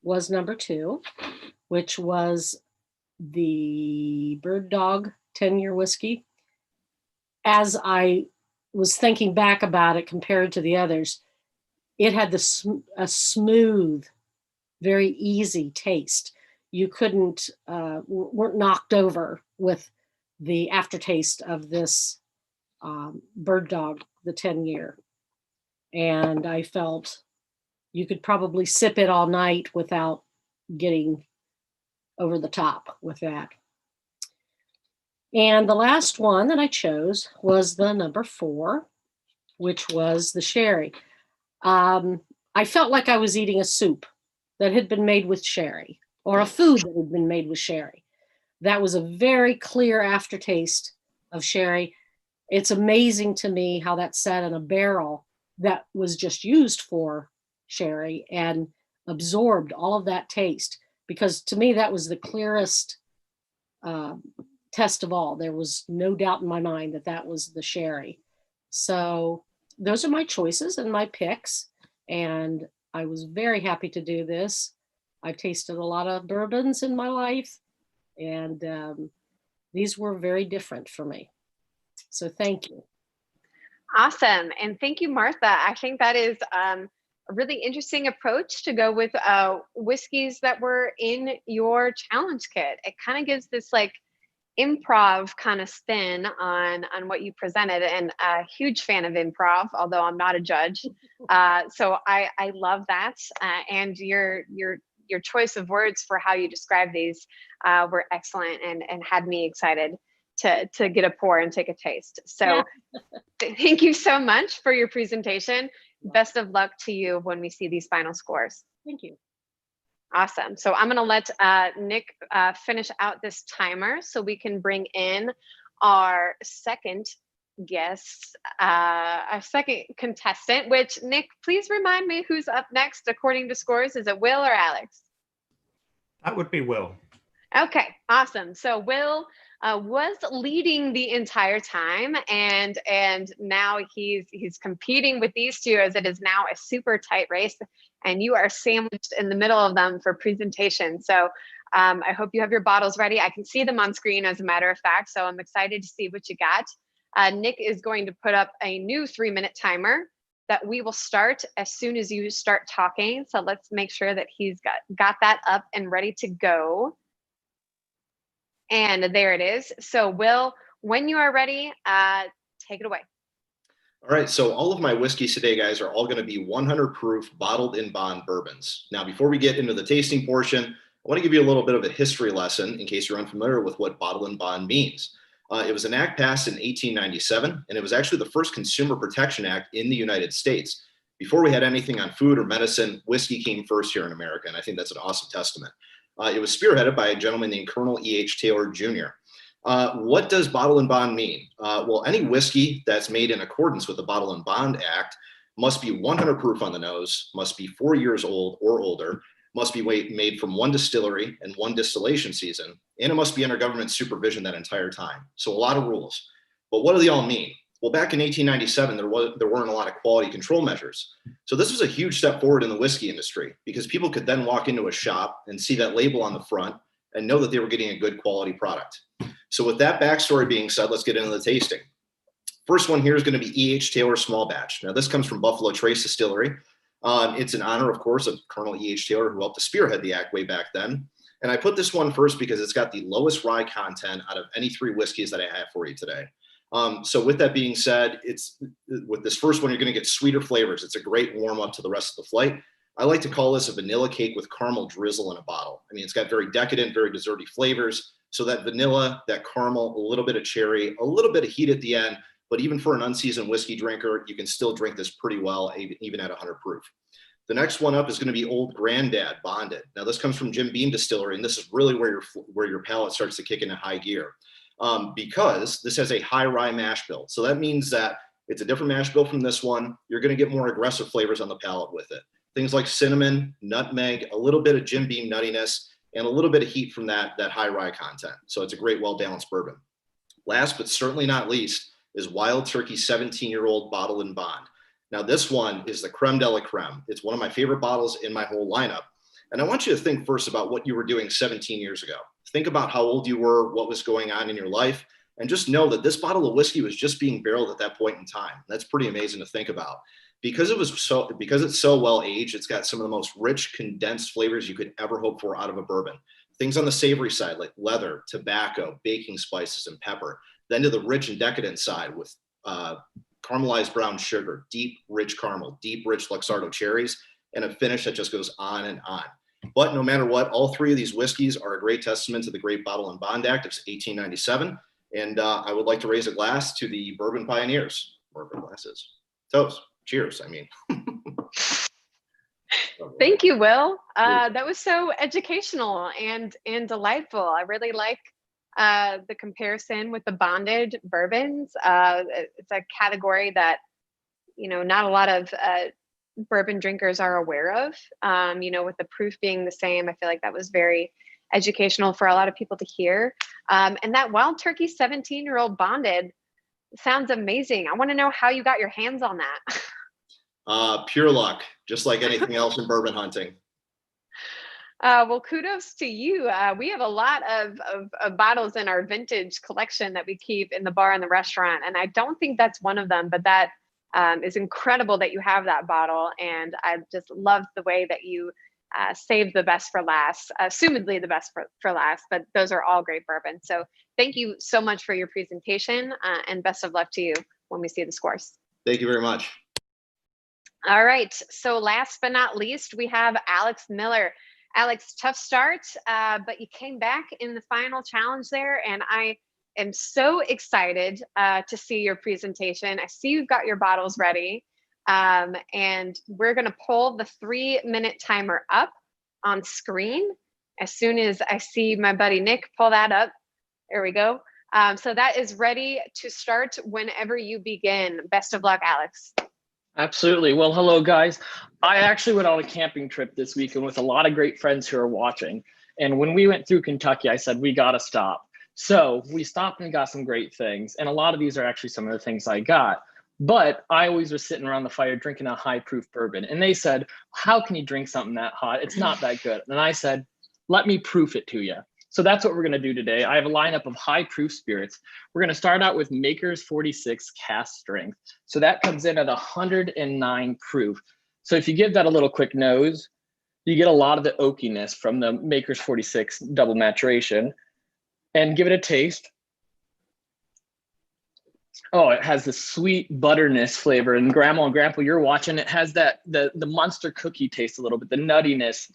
was number 2, which was the Bird Dog 10-year whiskey. As I was thinking back about it compared to the others, it had a smooth, very easy taste. You weren't knocked over with the aftertaste of this Bird Dog, the 10-year. And I felt you could probably sip it all night without getting over the top with that. And the last one that I chose was the number 4, which was the sherry. I felt like I was eating a soup that had been made with sherry, or a food that had been made with sherry. That was a very clear aftertaste of sherry. It's amazing to me how that sat in a barrel that was just used for sherry and absorbed all of that taste, because to me that was the clearest test of all. There was no doubt in my mind that that was the sherry. So those are my choices and my picks, and I was very happy to do this. I've tasted a lot of bourbons in my life, and these were very different for me. So thank you. Awesome, and thank you, Martha. I think that is a really interesting approach to go with whiskeys that were in your challenge kit. It kind of gives this like improv kind of spin on what you presented, and a huge fan of improv, although I'm not a judge. So I love that, and your choice of words for how you describe these were excellent, and had me excited to get a pour and take a taste. So thank you so much for your presentation. Best of luck to you when we see these final scores. Thank you. Awesome. So I'm going to let Nick finish out this timer so we can bring in our second guest, our second contestant, which, Nick, please remind me who's up next according to scores. Is it Will or Alex? That would be Will. Okay, awesome. So Will was leading the entire time, and now he's competing with these two, as it is now a super tight race, and you are sandwiched in the middle of them for presentation. So I hope you have your bottles ready. I can see them on screen, as a matter of fact, so I'm excited to see what you got. Nick is going to put up a new 3-minute timer that we will start as soon as you start talking. So let's make sure that he's got that up and ready to go. And there it is. So Will, when you are ready, take it away. All right, so all of my whiskeys today, guys, are all going to be 100 proof bottled in bond bourbons. Now, before we get into the tasting portion, I want to give you a little bit of a history lesson in case you're unfamiliar with what bottle and bond means. It was an act passed in 1897, and it was actually the first consumer protection act in the United States. Before we had anything on food or medicine, whiskey came first here in America, and I think that's an awesome testament. It was spearheaded by a gentleman named Colonel E.H. Taylor Jr. What does bottle and bond mean? Well, any whiskey that's made in accordance with the Bottle and Bond Act must be 100 proof on the nose, must be 4 years old or older, must be made from one distillery and one distillation season, and it must be under government supervision that entire time. So a lot of rules. But what do they all mean? Well, back in 1897, there weren't a lot of quality control measures. So this was a huge step forward in the whiskey industry because people could then walk into a shop and see that label on the front and know that they were getting a good quality product. So with that backstory being said, let's get into the tasting. First one here is going to be E.H. Taylor Small Batch. Now this comes from Buffalo Trace Distillery. It's in honor, of course, of Colonel E.H. Taylor, who helped to spearhead the act way back then. And I put this one first because it's got the lowest rye content out of any 3 whiskeys that I have for you today. So with that being said, with this first one, you're going to get sweeter flavors. It's a great warm up to the rest of the flight. I like to call this a vanilla cake with caramel drizzle in a bottle. I mean, it's got very decadent, very desserty flavors. So that vanilla, that caramel, a little bit of cherry, a little bit of heat at the end. But even for an unseasoned whiskey drinker, you can still drink this pretty well, even at 100 proof. The next one up is going to be Old Granddad Bonded. Now this comes from Jim Beam Distillery, and this is really where your palate starts to kick into high gear. Because this has a high rye mash bill. So that means that it's a different mash bill from this one. You're going to get more aggressive flavors on the palate with it. Things like cinnamon, nutmeg, a little bit of Jim Beam nuttiness, and a little bit of heat from that high rye content. So it's a great, well-balanced bourbon. Last, but certainly not least, is Wild Turkey 17-year-old Bottle and Bond. Now this one is the creme de la creme. It's one of my favorite bottles in my whole lineup. And I want you to think first about what you were doing 17 years ago. Think about how old you were, what was going on in your life, and just know that this bottle of whiskey was just being barreled at that point in time. That's pretty amazing to think about. Because it's so well aged, it's got some of the most rich, condensed flavors you could ever hope for out of a bourbon. Things on the savory side like leather, tobacco, baking spices, and pepper. Then to the rich and decadent side with caramelized brown sugar, deep, rich caramel, deep, rich Luxardo cherries, and a finish that just goes on and on. But no matter what, all 3 of these whiskeys are a great testament to the great Bottle and Bond Act of 1897. And I would like to raise a glass to the bourbon pioneers. Bourbon glasses. Toast. Cheers. I mean. Thank you, Will. That was so educational and delightful. I really like the comparison with the bonded bourbons. It's a category that, not a lot of bourbon drinkers are aware of. With the proof being the same, I feel like that was very educational for a lot of people to hear. And that Wild Turkey 17-year-old bonded sounds amazing. I want to know how you got your hands on that. Pure luck, just like anything else in bourbon hunting. Well, kudos to you. We have a lot of bottles in our vintage collection that we keep in the bar and the restaurant. And I don't think that's one of them, but that is incredible that you have that bottle. And I just love the way that you saved the best for last, assumedly the best for last, but those are all great bourbons. So thank you so much for your presentation and best of luck to you when we see the scores. Thank you very much. All right. So last but not least, we have Alex Miller. Alex, tough start, but you came back in the final challenge there, and I am so excited to see your presentation. I see you've got your bottles ready, and we're going to pull the 3-minute timer up on screen as soon as I see my buddy Nick pull that up. There we go. So that is ready to start whenever you begin. Best of luck, Alex. Absolutely. Well, hello, guys. I actually went on a camping trip this weekend with a lot of great friends who are watching. And when we went through Kentucky, I said, we got to stop. So we stopped and got some great things. And a lot of these are actually some of the things I got. But I always was sitting around the fire drinking a high proof bourbon. And they said, how can you drink something that hot? It's not that good. And I said, let me proof it to you. So that's what we're going to do today. I have a lineup of high proof spirits. We're going to start out with Maker's 46 cask strength. So that comes in at 109 proof. So if you give that a little quick nose, you get a lot of the oakiness from the Maker's 46 double maturation. And give it a taste. Oh, it has the sweet butterness flavor. And Grandma and Grandpa, you're watching, it has that the Monster cookie taste a little bit, the nuttiness,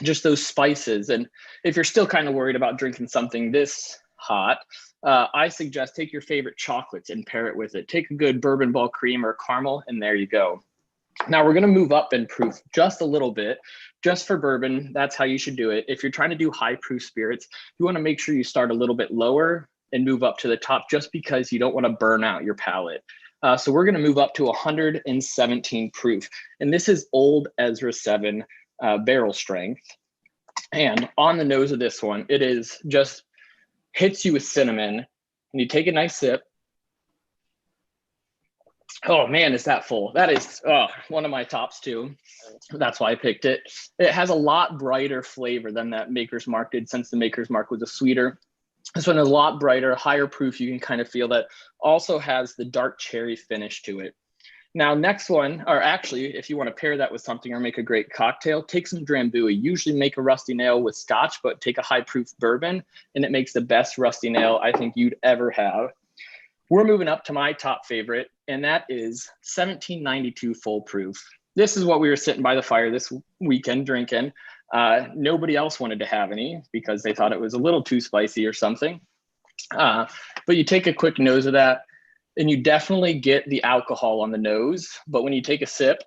just those spices. And if you're still kind of worried about drinking something this hot, I suggest take your favorite chocolates and pair it with it. Take a good bourbon ball cream or caramel, and there you go. Now we're going to move up in proof just a little bit, just for bourbon. That's how you should do it. If you're trying to do high proof spirits, you want to make sure you start a little bit lower and move up to the top, just because you don't want to burn out your palate. So we're going to move up to 117 proof. And this is Old Ezra 7 barrel strength. And on the nose of this one, it is just hits you with cinnamon. And you take a nice sip. Oh man, is that full? That is one of my tops too. That's why I picked it. It has a lot brighter flavor than that Maker's Mark did, since the Maker's Mark was a sweeter. This one is a lot brighter, higher proof. You can kind of feel that. Also has the dark cherry finish to it. Now, next one, or actually, if you want to pair that with something or make a great cocktail, take some Drambuie. Usually make a rusty nail with scotch, but take a high proof bourbon, and it makes the best rusty nail I think you'd ever have. We're moving up to my top favorite, and that is 1792 full proof. This is what we were sitting by the fire this weekend drinking. Nobody else wanted to have any because they thought it was a little too spicy or something. But you take a quick nose of that, and you definitely get the alcohol on the nose. But when you take a sip,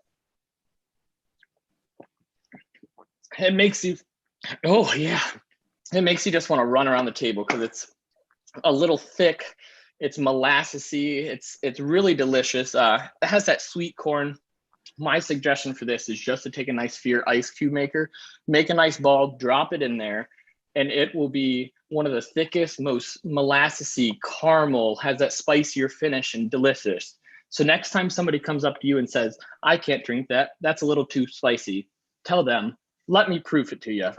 it makes you, oh yeah, it makes you just want to run around the table because it's a little thick. It's molassesy. It's really delicious. It has that sweet corn. My suggestion for this is just to take a nice Fear ice cube maker, make a nice ball, drop it in there, and it will be one of the thickest, most molassesy caramel, has that spicier finish and delicious. So next time somebody comes up to you and says, I can't drink that, that's a little too spicy, tell them, let me proof it to you.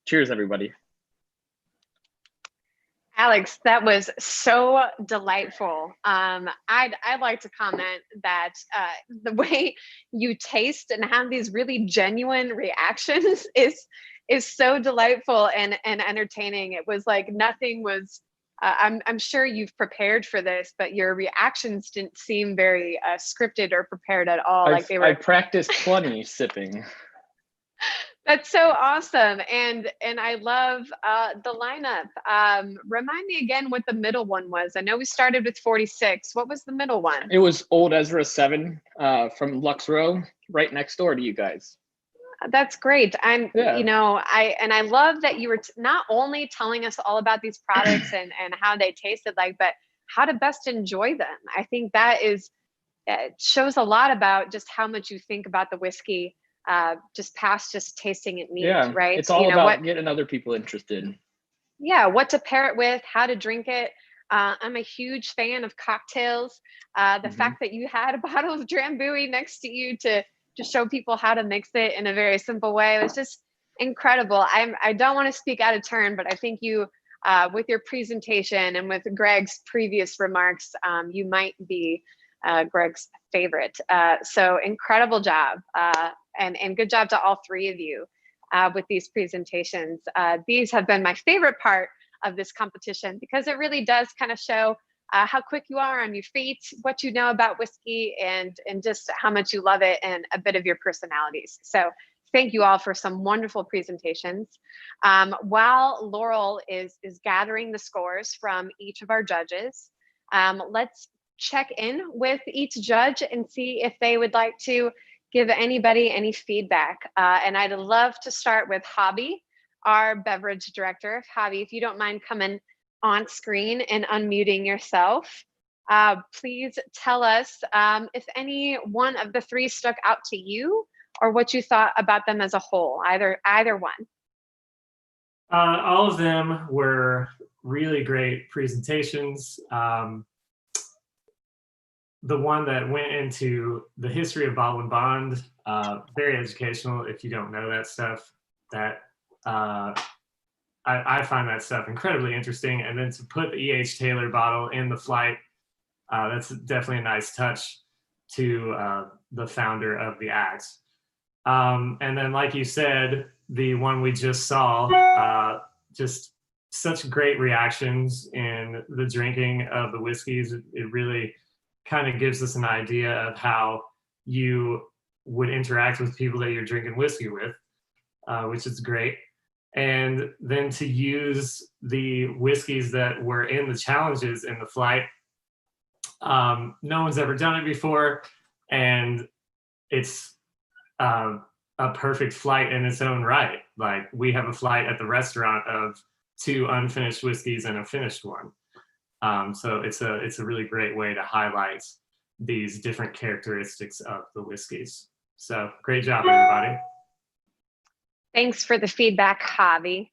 Cheers, everybody. Alex, that was so delightful. I'd like to comment that the way you taste and have these really genuine reactions is so delightful and entertaining. It was like nothing was. I'm sure you've prepared for this, but your reactions didn't seem very scripted or prepared at all. Like they were. I practiced plenty sipping. That's so awesome. And I love the lineup. Remind me again what the middle one was. I know we started with 46. What was the middle one? It was Old Ezra 7 from Lux Row, right next door to you guys. That's great. I love that you were not only telling us all about these products and how they tasted like, but how to best enjoy them. I think that shows a lot about just how much you think about the whiskey. Just past just tasting it neat, right? It's all about getting other people interested. Yeah, what to pair it with, how to drink it. I'm a huge fan of cocktails. The fact that you had a bottle of Drambuie next to you to show people how to mix it in a very simple way was just incredible. I don't want to speak out of turn, but I think you, with your presentation and with Greg's previous remarks, you might be Greg's favorite. So incredible job. And good job to all three of you with these presentations. These have been my favorite part of this competition because it really does kind of show how quick you are on your feet, what you know about whiskey, and just how much you love it, and a bit of your personalities. So thank you all for some wonderful presentations. While Laurel is gathering the scores from each of our judges, let's check in with each judge and see if they would like to give anybody any feedback. And I'd love to start with Hobby, our beverage director. Hobby, if you don't mind coming on screen and unmuting yourself, please tell us if any one of the three stuck out to you or what you thought about them as a whole, either one. All of them were really great presentations. The one that went into the history of Bottle and Bond, very educational. If you don't know that stuff, that I find that stuff incredibly interesting. And then to put the E.H. Taylor bottle in the flight, that's definitely a nice touch to the founder of the act. And then, like you said, the one we just saw, just such great reactions in the drinking of the whiskeys. It really kind of gives us an idea of how you would interact with people that you're drinking whiskey with, which is great. And then to use the whiskeys that were in the challenges in the flight, no one's ever done it before, and it's a perfect flight in its own right. Like, we have a flight at the restaurant of 2 unfinished whiskeys and a finished one. So it's a really great way to highlight these different characteristics of the whiskeys. So great job, everybody. Thanks for the feedback, Javi.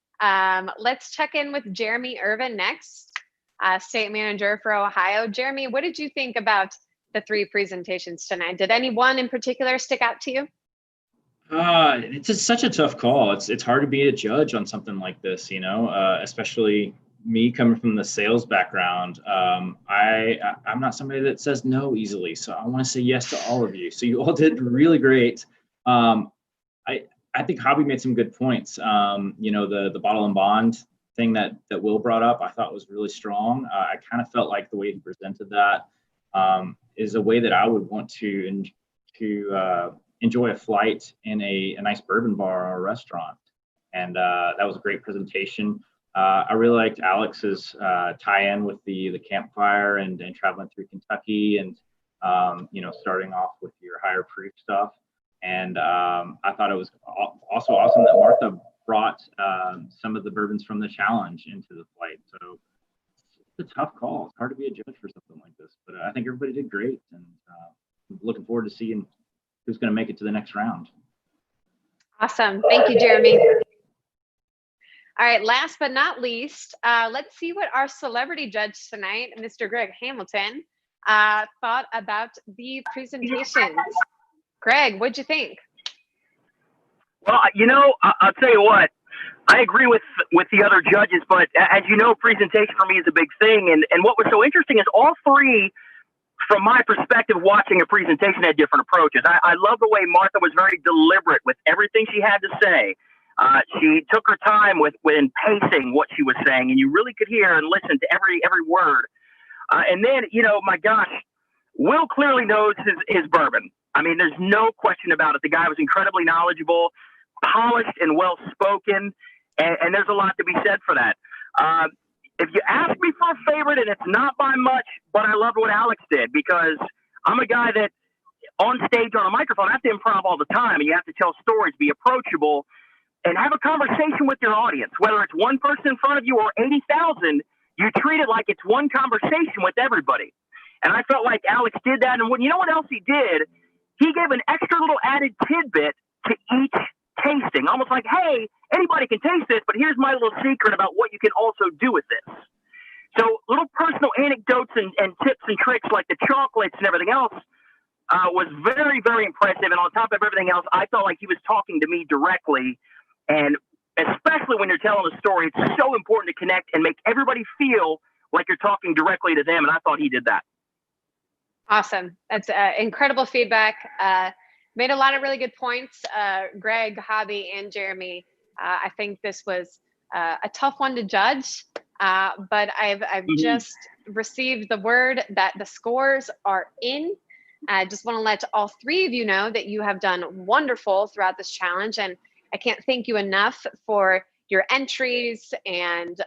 Let's check in with Jeremy Irvin next, State Manager for Ohio. Jeremy, what did you think about the 3 presentations tonight? Did any one in particular stick out to you? It's just such a tough call. It's hard to be a judge on something like this, you know, especially me coming from the sales background. I'm not somebody that says no easily, so I want to say yes to all of you. So you all did really great. I think Hobby made some good points. You know, the Bottle and Bond thing that Will brought up, I thought was really strong. I kind of felt like the way he presented that is a way that I would want to enjoy a flight in a nice bourbon bar or a restaurant. And that was a great presentation. I really liked Alex's tie-in with the campfire and traveling through Kentucky and, you know, starting off with your higher proof stuff. And I thought it was also awesome that Martha brought some of the bourbons from the challenge into the flight. So it's a tough call. It's hard to be a judge for something like this, but I think everybody did great. And looking forward to seeing who's going to make it to the next round. Awesome. Thank you, Jeremy. All right, last but not least, let's see what our celebrity judge tonight, Mr. Greg Hamilton, thought about the presentations. Greg, what'd you think? Well, you know, I'll tell you what, I agree with the other judges, but as you know, presentation for me is a big thing. And what was so interesting is all 3, from my perspective, watching a presentation had different approaches. I love the way Martha was very deliberate with everything she had to say. She took her time when pacing what she was saying, and you really could hear and listen to every word. And then, you know, my gosh, Will clearly knows his bourbon. I mean, there's no question about it. The guy was incredibly knowledgeable, polished, and well-spoken, and there's a lot to be said for that. If you ask me for a favorite, and it's not by much, but I loved what Alex did, because I'm a guy that on stage on a microphone, I have to improv all the time, and you have to tell stories, be approachable, and have a conversation with your audience. Whether it's one person in front of you or 80,000, you treat it like it's one conversation with everybody. And I felt like Alex did that. And you know what else he did? He gave an extra little added tidbit to each tasting, almost like, hey, anybody can taste this, but here's my little secret about what you can also do with this. So little personal anecdotes and tips and tricks like the chocolates and everything else was very, very impressive. And on top of everything else, I felt like he was talking to me directly. And especially when you're telling a story, it's so important to connect and make everybody feel like you're talking directly to them. And I thought he did that. Awesome. That's incredible feedback. Made a lot of really good points. Greg, Hobby, and Jeremy, I think this was a tough one to judge, but I've just received the word that the scores are in. I just want to let all 3 of you know that you have done wonderful throughout this challenge, and I can't thank you enough for your entries and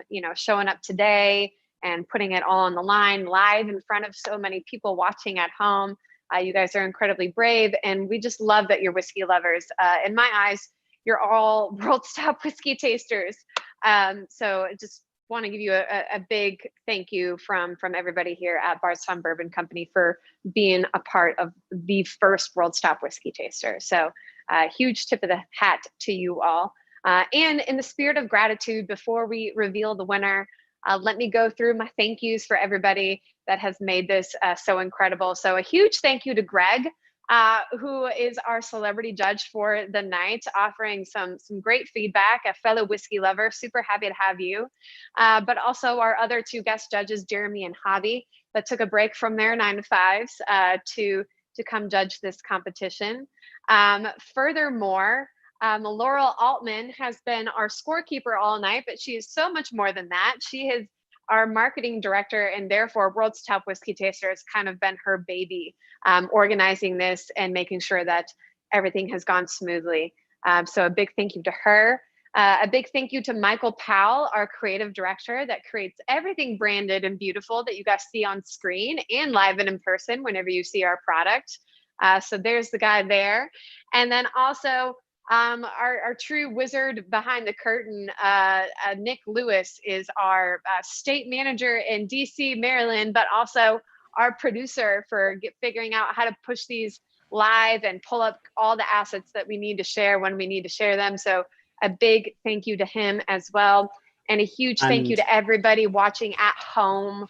you know, showing up today and putting it all on the line live in front of so many people watching at home. You guys are incredibly brave, and we just love that you're whiskey lovers. In my eyes, you're all World's Top Whiskey Tasters. So just want to give you a big thank you from everybody here at Bardstown Bourbon Company for being a part of the first World's Top Whiskey Taster. So huge tip of the hat to you all. And in the spirit of gratitude, before we reveal the winner, let me go through my thank yous for everybody that has made this so incredible. So a huge thank you to Greg, who is our celebrity judge for the night, offering some great feedback, a fellow whiskey lover. Super happy to have you. But also our other two guest judges, Jeremy and Javi, that took a break from their 9-to-5s to come judge this competition. Furthermore, Laurel Altman has been our scorekeeper all night, but she is so much more than that. She is our marketing director, and therefore World's Top Whiskey Taster has kind of been her baby, organizing this and making sure that everything has gone smoothly. So a big thank you to her. A big thank you to Michael Powell, our creative director that creates everything branded and beautiful that you guys see on screen and live and in person whenever you see our product. So there's the guy there. And then also our true wizard behind the curtain, Nick Lewis, is our state manager in DC, Maryland, but also our producer for figuring out how to push these live and pull up all the assets that we need to share when we need to share them. So a big thank you to him as well. And a huge thank you to everybody watching at home.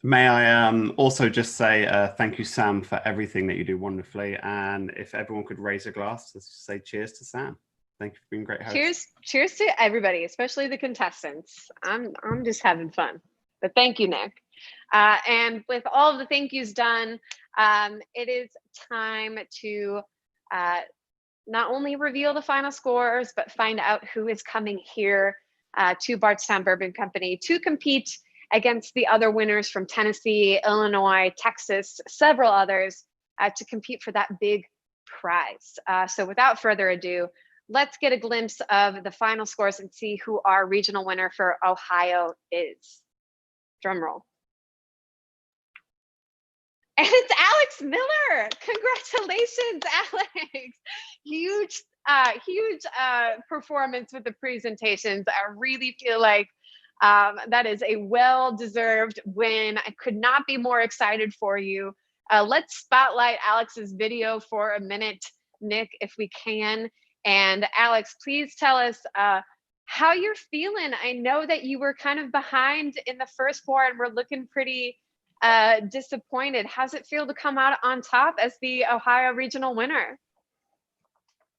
May I also just say thank you, Sam, for everything that you do wonderfully. And if everyone could raise a glass, let's just say cheers to Sam. Thank you for being a great host. Cheers to everybody, especially the contestants. I'm just having fun. But thank you, Nick. And with all of the thank yous done, it is time to not only reveal the final scores, but find out who is coming here to Bardstown Bourbon Company to compete against the other winners from Tennessee, Illinois, Texas, several others, to compete for that big prize. So without further ado, let's get a glimpse of the final scores and see who our regional winner for Ohio is. Drum roll. And it's Alex Miller. Congratulations, Alex. Huge performance with the presentations. I really feel like that is a well-deserved win. I could not be more excited for you. Let's spotlight Alex's video for a minute, Nick, if we can. And Alex, please tell us how you're feeling. I know that you were kind of behind in the first four and we're looking pretty disappointed. How's it feel to come out on top as the Ohio regional winner?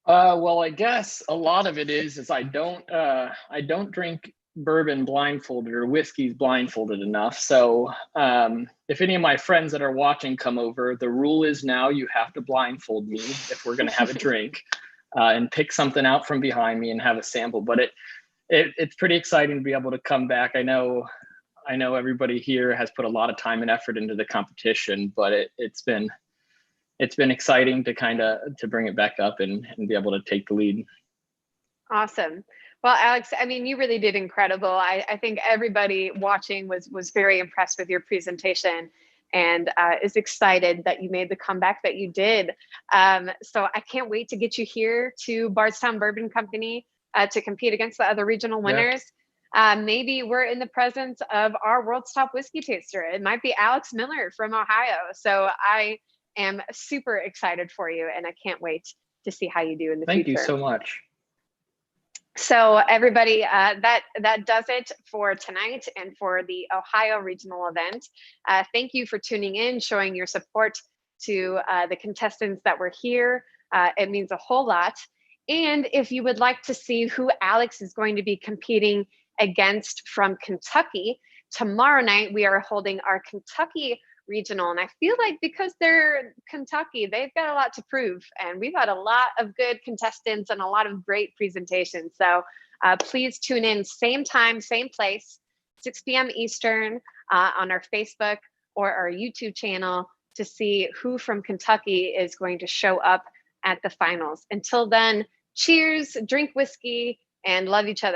Well, I guess a lot of it is I don't drink bourbon blindfolded or whiskey's blindfolded enough. So if any of my friends that are watching come over, the rule is now you have to blindfold me if we're going to have a drink and pick something out from behind me and have a sample. But it's pretty exciting to be able to come back. I know everybody here has put a lot of time and effort into the competition, but it's been exciting to bring it back up and be able to take the lead. Awesome. Well, Alex, I mean, you really did incredible. I think everybody watching was very impressed with your presentation and is excited that you made the comeback that you did. So I can't wait to get you here to Bardstown Bourbon Company to compete against the other regional winners. Yeah. Maybe we're in the presence of our World's Top Whiskey Taster. It might be Alex Miller from Ohio. So I am super excited for you and I can't wait to see how you do in the future. Thank you so much. So everybody, that does it for tonight and for the Ohio regional event. Thank you for tuning in, showing your support to the contestants that were here. It means a whole lot. And if you would like to see who Alex is going to be competing against from Kentucky, tomorrow night we are holding our Kentucky regional. And I feel like because they're Kentucky, they've got a lot to prove. And we've had a lot of good contestants and a lot of great presentations. So please tune in, same time, same place, 6 p.m. Eastern on our Facebook or our YouTube channel to see who from Kentucky is going to show up at the finals. Until then, cheers, drink whiskey, and love each other.